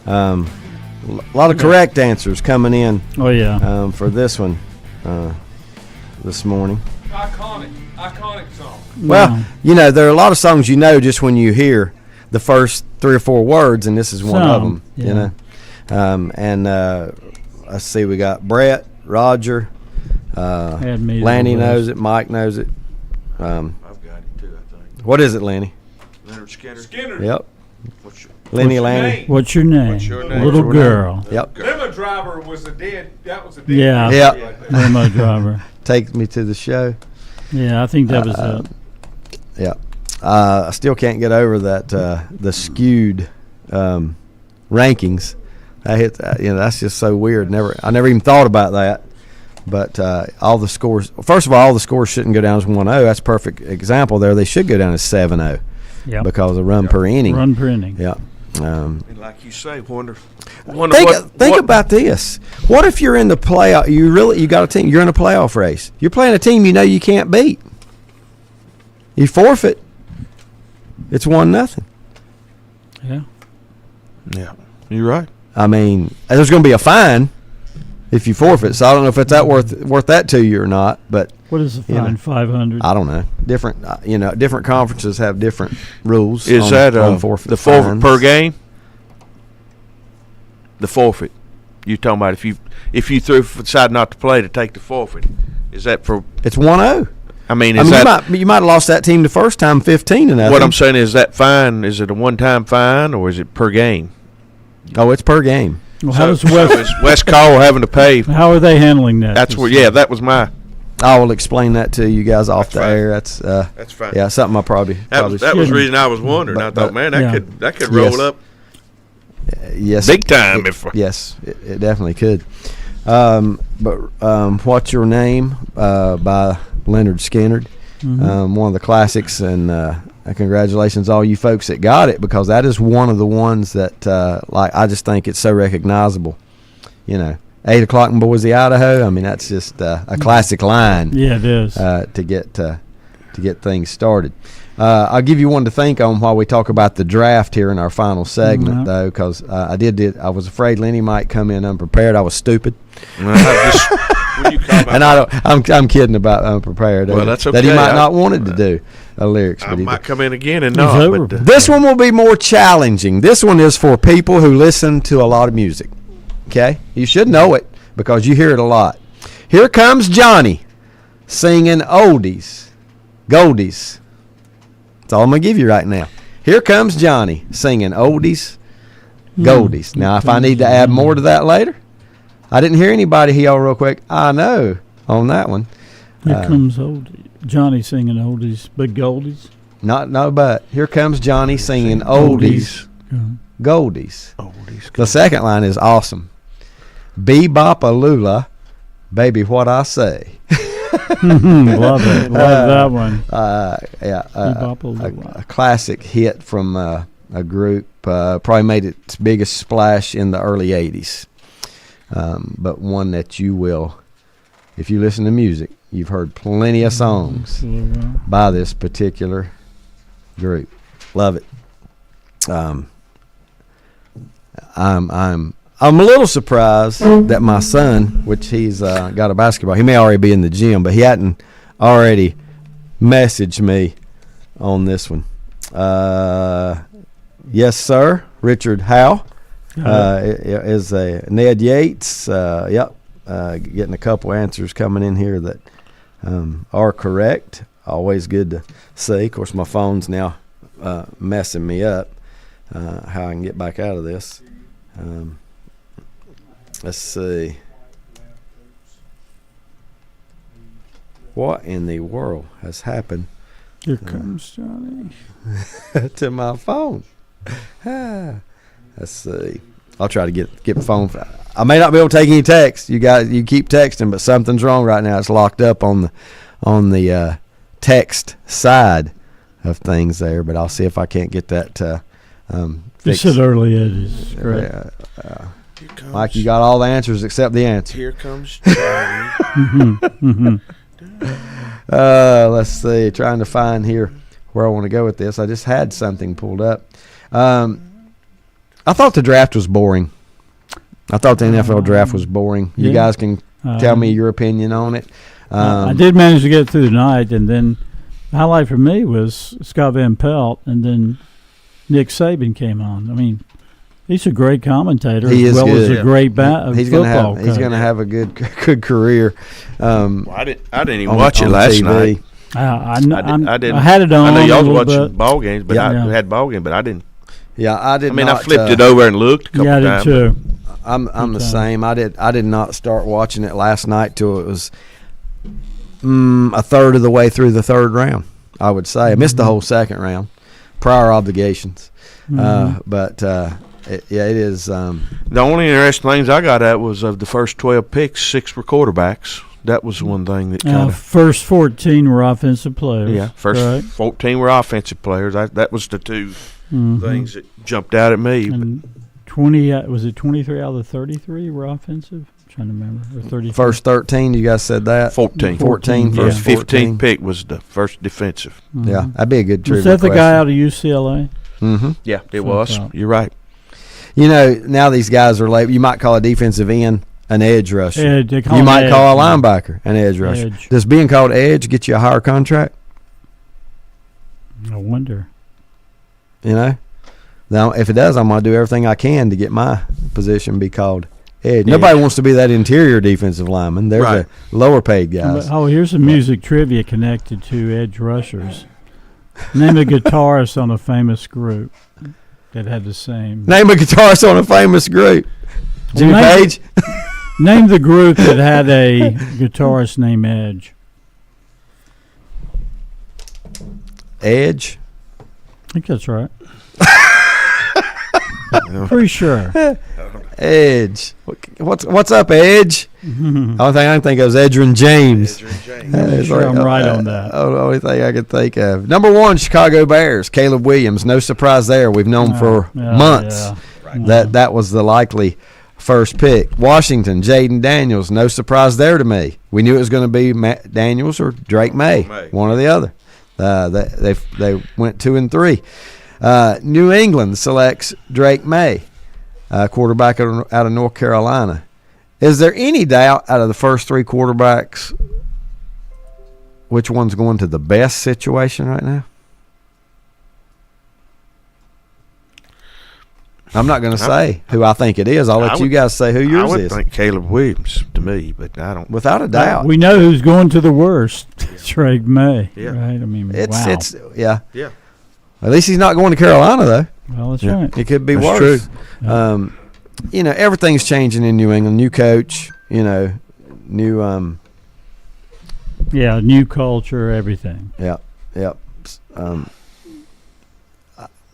A lot of correct answers coming in. Oh yeah. For this one, this morning. Iconic song. Well, you know, there are a lot of songs you know just when you hear the first 3 or 4 words, and this is one of them. Yeah. You know, let's see, we got Brett, Roger, Lanny knows it, Mike knows it. I've got it too, I think. What is it, Lanny? Leonard Skinner. Yep. Lanny. What's your name? Little girl. Yep. Limo driver was a dead. That was a dead. Yeah. Yep. Limo driver. Takes me to the show. Yeah, I think that was it. Yeah. I still can't get over that the skewed rankings. I hit that, you know, that's just so weird. I never even thought about that. But all the scores, first of all the scores shouldn't go down as 1-0. That's a perfect example there. They should go down as 7-0. Yep. Because of run per inning. Run per inning. Yeah. And like you say, wonder think about this. What if you're in the playoff? You got a team. You're in a playoff race. You're playing a team you know you can't beat. You forfeit. It's 1-0. Yeah. Yeah. You're right. I mean, there's going to be a fine if you forfeit. So I don't know if it's worth that to you or not. But what is the fine? 500. I don't know. Different. Different conferences have different rules. Is that forfeit the forfeit fines. per game? The forfeit. You're talking about if you decide not to play to take the forfeit. Is that for? It's 1-0. I mean, you might have lost that team the first time 15-0. What I'm saying is that fine, is it a one-time fine or is it per game? Oh, it's per game. Well, how does is West Call having to pay? How are they handling that? That's where. Yeah, that was my. I will explain that to you guys off the air. That's fine. Yeah, something I probably That was the reason I was wondering. I thought, man, that could roll up. Yes, big time. Yes, it definitely could. But What's Your Name by Leonard Skinner, one of the classics, and congratulations all you folks that got it, because that is one of the ones that I just think it's so recognizable. 8 o'clock in Boise, Idaho. I mean, that's just a classic line. Yeah, it is. To get things started. I'll give you one to think on while we talk about the draft here in our final segment, though, because I was afraid Lenny might come in unprepared. I was stupid. And I'm kidding about unprepared. Well, that's okay. That he might not wanted to do lyrics. I might come in again and not. But this one will be more challenging. This one is for people who listen to a lot of music. Okay, you should know it because you hear it a lot. Here comes Johnny singing oldies, goldies. That's all I'm going to give you right now. Here comes Johnny singing oldies, goldies. Now, if I need to add more to that later, I didn't hear anybody yell real quick. I know on that one. Here comes Johnny singing oldies, but goldies. But here comes Johnny singing oldies, goldies. The second line is awesome. Bebop-a-lula, baby, what I say. Love it. Love that one. A classic hit from a group. Probably made its biggest splash in the early 80s. But one that you will, if you listen to music, you've heard plenty of songs by this particular group. Love it. I'm a little surprised that my son, which he's got a basketball, he may already be in the gym, but he hadn't already messaged me on this one. Yes, sir. Richard Howe is a Ned Yates. Getting a couple answers coming in here that are correct. Always good to see. Of course, my phone's now messing me up. How I can get back out of this. Let's see. What in the world has happened? Here comes Johnny. To my phone. Let's see. I'll try to get my phone. I may not be able to take any text. You guys, you keep texting, but something's wrong right now. It's locked up on the text side of things there. But I'll see if I can't get that fixed. You said earlier it is great. Mike, you got all the answers except the answer. Here comes Johnny. Let's see. Trying to find here where I want to go with this. I just had something pulled up. I thought the draft was boring. I thought the NFL draft was boring. You guys can tell me your opinion on it. I did manage to get through the night, and then the highlight for me was Scott Van Pelt, and then Nick Saban came on. I mean, he's a great commentator as well as a great football coach. He's going to have a good career. I didn't even watch it last night. I didn't. I had it on. I know y'all was watching ball games, but I had ball game, but I didn't. Yeah, I did. I mean, I flipped it over and looked a couple times. Yeah, I did too. I'm the same. I did not start watching it last night till it was a third of the way through the third round. I would say I missed the whole second round, prior obligations. But it is. The only interesting things I got at was of the first 12 picks, 6 were quarterbacks. That was one thing that kind of. First 14 were offensive players. Yeah, first 14 were offensive players. That was the two things that jumped out at me. And 20 was it 23 out of the 33 were offensive? I'm trying to remember. Or 30. First 13, you guys said that. 14. First 15th pick was the first defensive. Yeah, that'd be a good trivia Was that the question. guy out of UCLA? Yeah, it was. You're right. You know, now these guys are late. You might call a defensive end an edge rusher. You might call a linebacker an edge rusher. Does being called edge get you a higher contract? I wonder. You know? Now, if it does, I'm going to do everything I can to get my position be called edge. Nobody wants to be that interior defensive lineman. They're Right. the lower paid guys. Oh, here's some music trivia connected to edge rushers. Name a guitarist on a famous group that had the same. Name a guitarist on a famous group. Jimmy Well, Page. Name the group that had a guitarist named Edge. Edge. I think that's right. Pretty sure. Edge. What's up, Edge? The only thing I can think of is Edgerrin James. I'm sure I'm right on that. The only thing I could think of. Number 1, Chicago Bears. Caleb Williams. No surprise there. We've known for months that was the likely first pick. Washington, Jaden Daniels. No surprise there to me. We knew it was going to be Matt Daniels or Drake May, one or the other. They went 2 and 3. New England selects Drake May, quarterback out of North Carolina. Is there any doubt out of the first 3 quarterbacks which one's going to the best situation right now? I'm not going to say who I think it is. I'll let you guys say who yours is. I would think Caleb Williams to me, but I don't. Without a doubt. We know who's going to the worst. Drake May. Yeah. Right? I mean, It's Yeah. At least he's not going to Carolina, though. Well, that's right. It could be That's worse. true. Everything's changing in New England. New coach, new new culture, everything. Yep.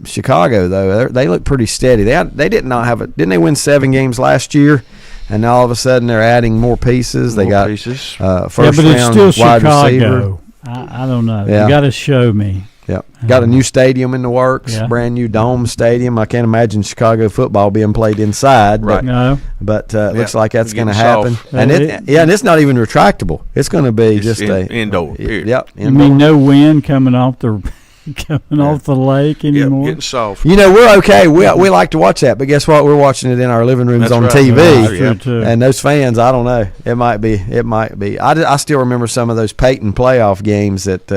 Chicago, though, they look pretty steady. They did not have it. Didn't they win 7 games last year? And now all of a sudden they're adding more pieces. They got first but it's round still wide Chicago. receiver. I don't know. Yeah. You got to show me. Yep. Got a new stadium in the works, brand new dome stadium. I can't imagine Chicago football being played inside. Right. But it looks like that's going to getting happen. soft. And and it's not even retractable. It's going to be just indoor. Period. Yep. You mean no wind coming off the off the lake anymore? Getting soft. We're okay. We like to watch that, but guess what? We're watching it in our living rooms on TV. True, too. And those fans, I don't know. It might be. I still remember some of those Peyton playoff games that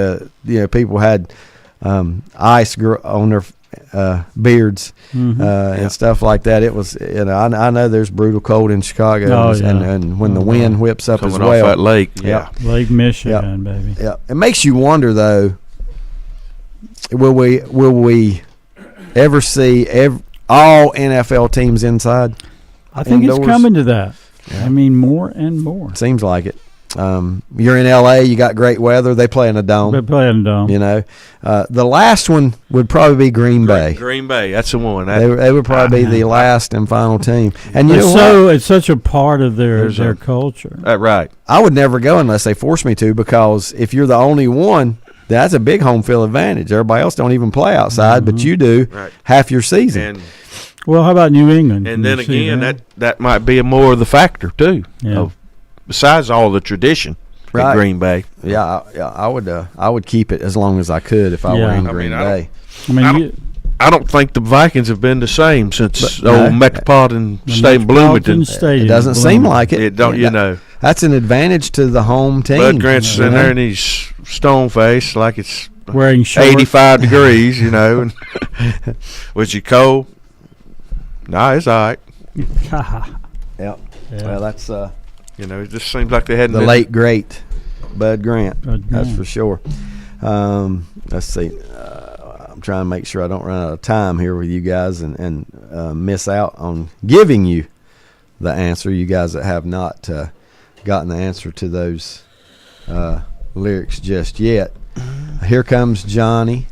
people had ice on their beards and stuff like that. It was, I know there's brutal cold in Chicago, and when the wind whips up coming as well. off that lake, Lake Michigan, baby. Yeah, it makes you wonder though. Will we ever see all NFL teams inside? I think indoors? it's coming to that. I mean, more and more. Seems like it. You're in LA, you got great weather. They play in a dome. They play in a dome. The last one would probably be Green Bay. Green Bay, that's the one. They would probably be the last and final team. And it's such a part of their culture. Right. I would never go unless they force me to, because if you're the only one, that's a big home field advantage. Everybody else don't even play outside, but you do half your season. And well, how about New England? And then again, that might be more of the factor too. Yeah. Besides all the tradition at Green Bay. Yeah, I would keep it as long as I could if I were in Green Bay. I don't think the Vikings have been the same since old Metropolitan Stadium, Bloomington. It doesn't seem like it. It don't, That's an advantage to the home team. Bud Grant's in there and he's stone faced like it's wearing shorts. 85 degrees, and was you cold? No, it's all right. Yep. Well, that's it just seems like they hadn't the been late great Bud Grant. That's for sure. Let's see. I'm trying to make sure I don't run out of time here with you guys and miss out on giving you the answer. You guys that have not gotten the answer to those lyrics just yet. Here comes Johnny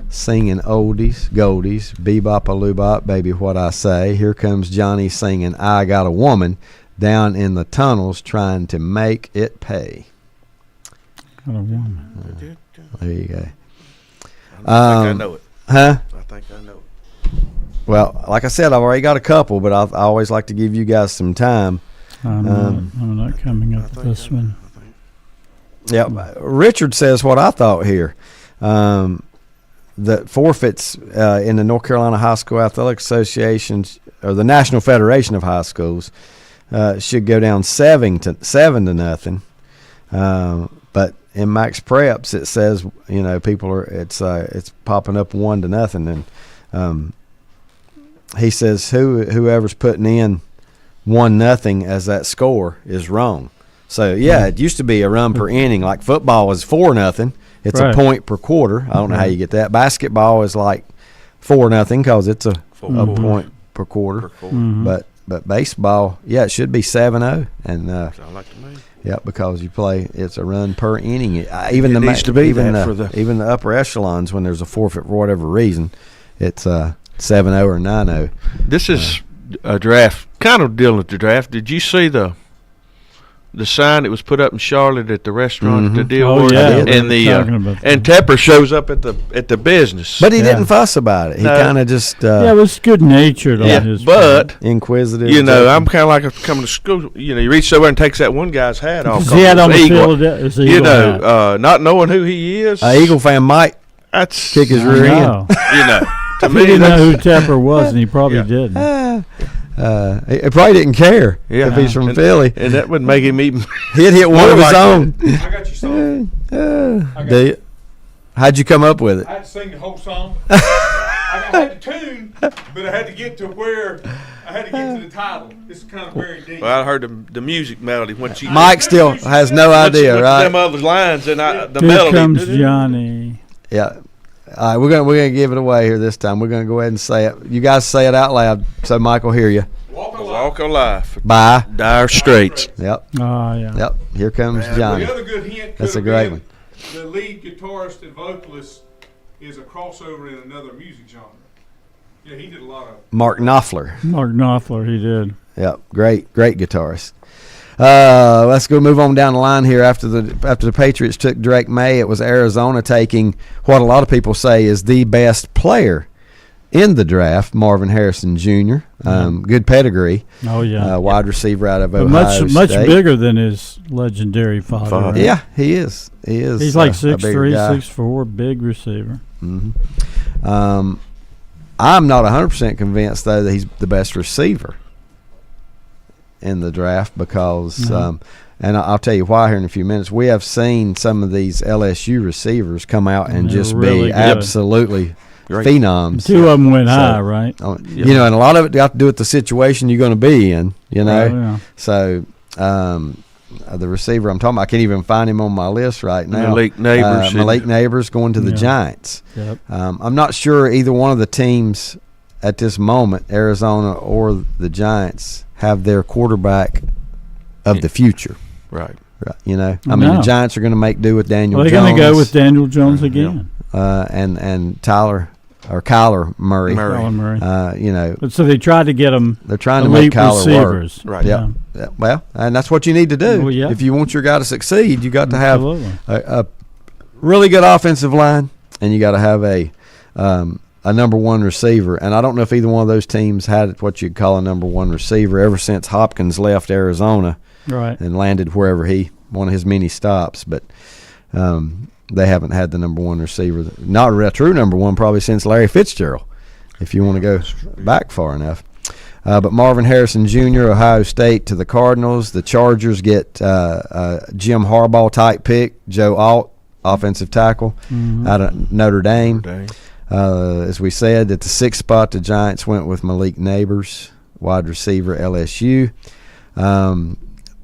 singing oldies, goldies, bebop-a-loobop, baby what I say. Here comes Johnny singing I Got a Woman down in the tunnels trying to make it pay. Got a woman. There you go. I think I know it. Huh? I think I know it. Well, like I said, I've already got a couple, but I always like to give you guys some time. I'm not coming up with this one. Yeah, Richard says what I thought here. That forfeits in the North Carolina High School Athletic Association or the National Federation of High Schools should go down 7-0. But in Max Preps it says people are it's popping up 1-0, and he says whoever's putting in 1-0 as that score is wrong. So yeah, it used to be a run per inning. Like football was 4-0. It's Right. a point per quarter. I don't know how you get that. Basketball is like 4-0 because it's a point per quarter. But baseball, yeah, it should be 7-0. And Sound like to me. yeah, because you play, it's a run per inning. Even It needs to be even that the, for the- even the upper echelons, when there's a forfeit for whatever reason, it's 7-0 or 9-0. This is a draft, kind of dealing with the draft. Did you see the sign that was put up in Charlotte at the restaurant, the deal? Oh, was? yeah. And We were talking about and Tepper shows up at the business. But he didn't fuss about it. He No. kind of just yeah, it was good natured on his part. but inquisitive. you know, I'm kind of like coming to school. You know, you reach over and takes that one guy's hat off. 'Cause he had on the Eagle. field, it was You Eagle know, hat. not knowing who he is. An Eagle fan might That's kick his I rear end. know. You know, to He me, didn't know that's who Tepper was, and he probably didn't. He probably didn't care if he's from Philly. and that would make him even. He'd hit one more of his like own. I got you something. Do you? How'd you come up with it? I had to sing the whole song. I had the tune, but I had to get to where I had to get to the title. This is kind of very deep. Well, I heard the music melody once you. Mike still has no idea, once right? Them other lines and the Here melody. comes Johnny. Yeah. All right, we're gonna give it away here this time. We're gonna go ahead and say it. You guys say it out loud so Mike will hear you. Walk of life. Bye. Dire Straits. Yep. Oh, yeah. Yep. Here comes Johnny. The other good hint That's a could great have one. been the lead guitarist and vocalist is a crossover in another music genre. Yeah, he did a lot of. Mark Knopfler. Mark Knopfler, he did. Yep. Great guitarist. Let's go move on down the line here. After the Patriots took Drake May, it was Arizona taking what a lot of people say is the best player in the draft, Marvin Harrison Jr. Good pedigree. Oh, yeah. Wide receiver out of But Ohio much State. bigger than his legendary father. Right? Yeah, he is. He is. He's like a bigger 6'3", guy. 6'4", big receiver. I'm not 100% convinced, though, that he's the best receiver in the draft because, and I'll tell you why here in a few minutes, we have seen some of these LSU receivers come out and just really be good. absolutely phenoms. Two of them went high, right? You know, and a lot of it got to do with the situation you're going to be in, you know. Oh, yeah. So, the receiver I'm talking about, I can't even find him on my list right now. Malik Neighbors. Malik Neighbors going to the Giants. Yep. I'm not sure either one of the teams at this moment, Arizona or the Giants, have their quarterback of the future. Right. You know, I mean, No. the Giants are going to make do with Daniel They're Jones. going to go with Daniel Jones again. And Kyler Murray. Kyler Murray. You know, But so they tried to get him. they're trying to make Kyler receivers. work. Right. Yeah. Yeah. Well, and that's what you need to do. Well, yeah. If you want your guy to succeed, you got to have Absolutely. a really good offensive line, and you got to have a number one receiver. And I don't know if either one of those teams had what you'd call a number one receiver ever since Hopkins left Arizona, Right. and landed wherever one of his many stops. But they haven't had the number one receiver, not a true number one, probably since Larry Fitzgerald, if you want to go back far enough. But Marvin Harrison Jr., Ohio State to the Cardinals. The Chargers get Jim Harbaugh-type pick, Joe Alt, offensive tackle, out of Notre Dame. As we said, at the 6th spot, the Giants went with Malik Neighbors, wide receiver, LSU.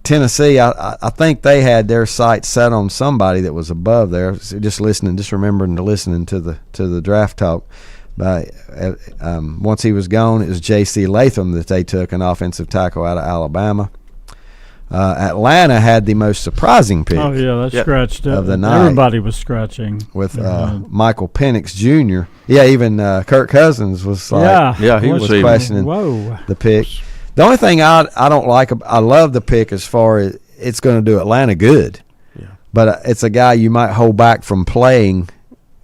Tennessee, I think they had their sights set on somebody that was above there. So just remembering to listening to the draft talk. Once he was gone, it was J.C. Latham that they took, an offensive tackle out of Alabama. Atlanta had the most surprising pick. Oh, yeah, that scratched of up. the night. Everybody was scratching. With Michael Penix Jr. Yeah, even Kirk Cousins was like, he was questioning the pick. The only thing I don't like, I love the pick as far as it's going to do Atlanta good. Yeah. But it's a guy you might hold back from playing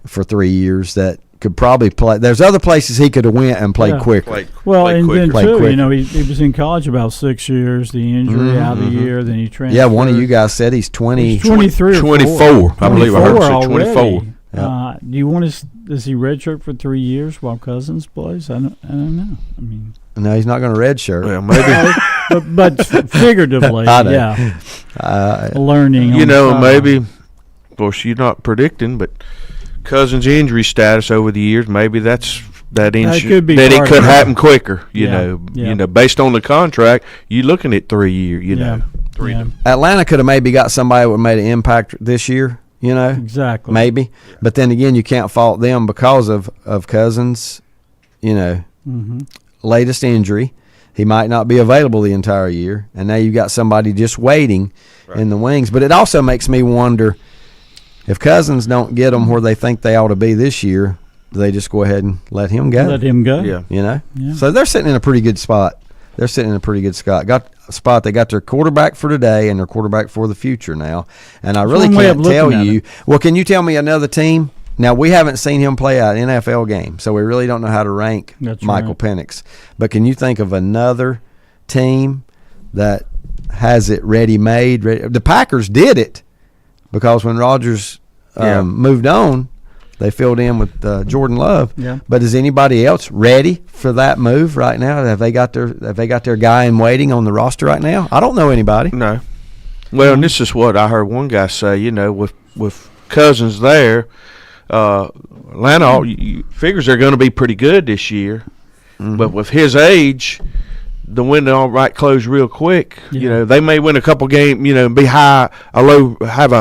for 3 years that could probably play. There's other places he could have went and played quicker. Well, and then Played too, quicker. you know, he was in college about 6 years. The injury out of the year, then he transferred. Yeah, one of you guys said he's 20. He's 23 or 24. I believe I heard him say already. 24. Do you want to? Does he redshirt for 3 years while Cousins plays? I don't know. I mean, no, he's not going to redshirt. Well, maybe. but figuratively, I know. yeah. Learning. You on know, the side. maybe. Of course, you're not predicting, but Cousins' injury status over the years, maybe that's that could be that it part could of it. happen quicker. Yeah. You know, based on the contract, you're looking at 3 years. You know, three. Yeah. Atlanta could have maybe got somebody that would have made an impact this year, you know? Exactly. Maybe. But then again, you can't fault them because of Cousins, you know, latest injury. He might not be available the entire year. And now you've got somebody just waiting in the wings. But it also makes me wonder, if Cousins don't get them where they think they ought to be this year, do they just go ahead and let him go? Let him go. Yeah. You know? Yeah. So they're sitting in a pretty good spot. They got their quarterback for today and their quarterback for the future now. And I really one way of can't tell looking at you. it. Well, can you tell me another team? Now, we haven't seen him play an NFL game, so we really don't know how to rank That's Michael right. Penix. But can you think of another team that has it ready-made? The Packers did it because when Rodgers moved on, they filled in with Jordan Love. Yeah. But is anybody else ready for that move right now? Have they got their guy in waiting on the roster right now? I don't know anybody. No. Well, and this is what I heard one guy say. You know, with Cousins there, Atlanta figures they're going to be pretty good this year. But with his age, the window might close real quick. Yeah. You know, they may win a couple games. You know, be have a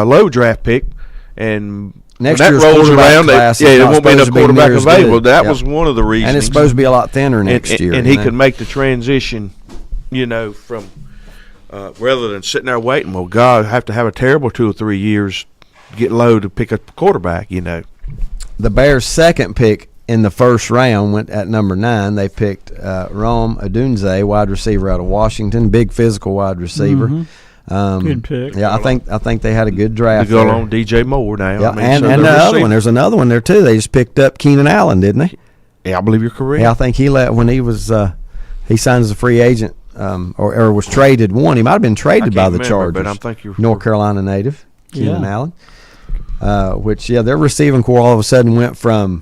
low draft pick, and Next when year's that rolls quarterback around, class is there not won't be enough supposed to be quarterback near as available. good. That Yep. was one of the reasons. And it's supposed to be a lot thinner next year. And he could make the transition, you know, from rather than sitting there waiting. Well, God, I have to have a terrible 2 or 3 years to get low to pick a quarterback, you know. The Bears' second pick in the first round went at number 9. They picked Rome Odunze, wide receiver out of Washington, big physical wide receiver. Good pick. Yeah, I think they had a good draft. They go there. along DJ Moore now. Yeah, I mean, and so the they're other receiving. one. There's another one there too. They just picked up Keenan Allen, didn't they? Yeah, I believe you're correct. Yeah, I think he when he was he signed as a free agent or was traded. He might have been traded by the Chargers. But I'm thinking North Carolina native Keenan Yeah. Allen. Which their receiving core all of a sudden went from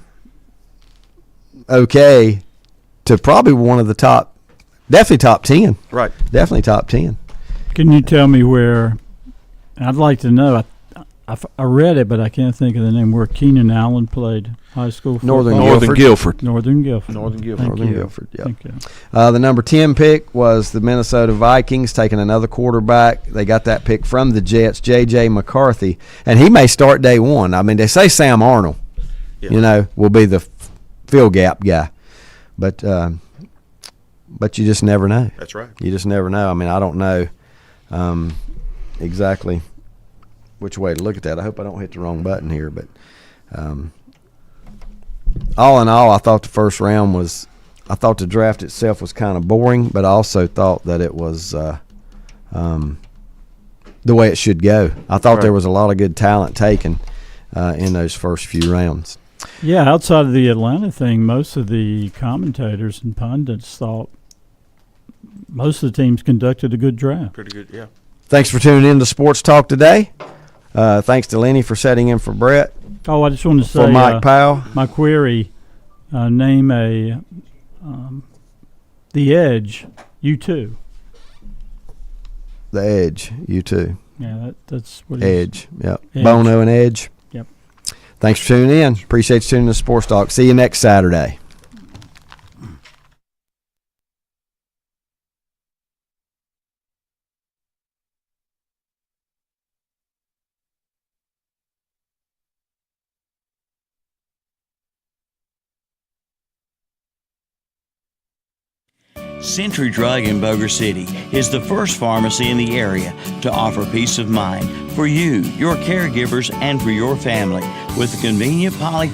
okay to probably one of the definitely top 10. Right. Definitely top 10. Can you tell me where? I'd like to know. I read it, but I can't think of the name. Where Keenan Allen played high school football. Northern Guilford. Northern Guilford. Northern Guilford, yeah. Thank you. The number 10 pick was the Minnesota Vikings, taking another quarterback. They got that pick from the Jets, J.J. McCarthy, and he may start day one. I mean, they say Sam Arnold, will be the fill gap guy. But you just never know. That's right. You just never know. I mean, I don't know exactly which way to look at that. I hope I don't hit the wrong button here, but all in all, I thought the first round I thought the draft itself was kind of boring, but I also thought that it was the way it should go. I thought there was a lot of good talent taken in those first few rounds. Yeah, outside of the Atlanta thing, most of the commentators and pundits thought most of the teams conducted a good draft. Pretty good, yeah. Thanks for tuning in to Sports Talk today. Thanks to Lenny for setting in for Brett. Oh, I just wanted to say for Mike Powell. My query: name the Edge U2. The Edge U2. Yeah, that's what Edge. Yep. Edge. Bono and Edge. Yep. Thanks for tuning in. Appreciate you tuning in to Sports Talk. See you next Saturday. Century Drug in Boger City is the first pharmacy in the area to offer peace of mind for you, your caregivers, and for your family with a convenient poly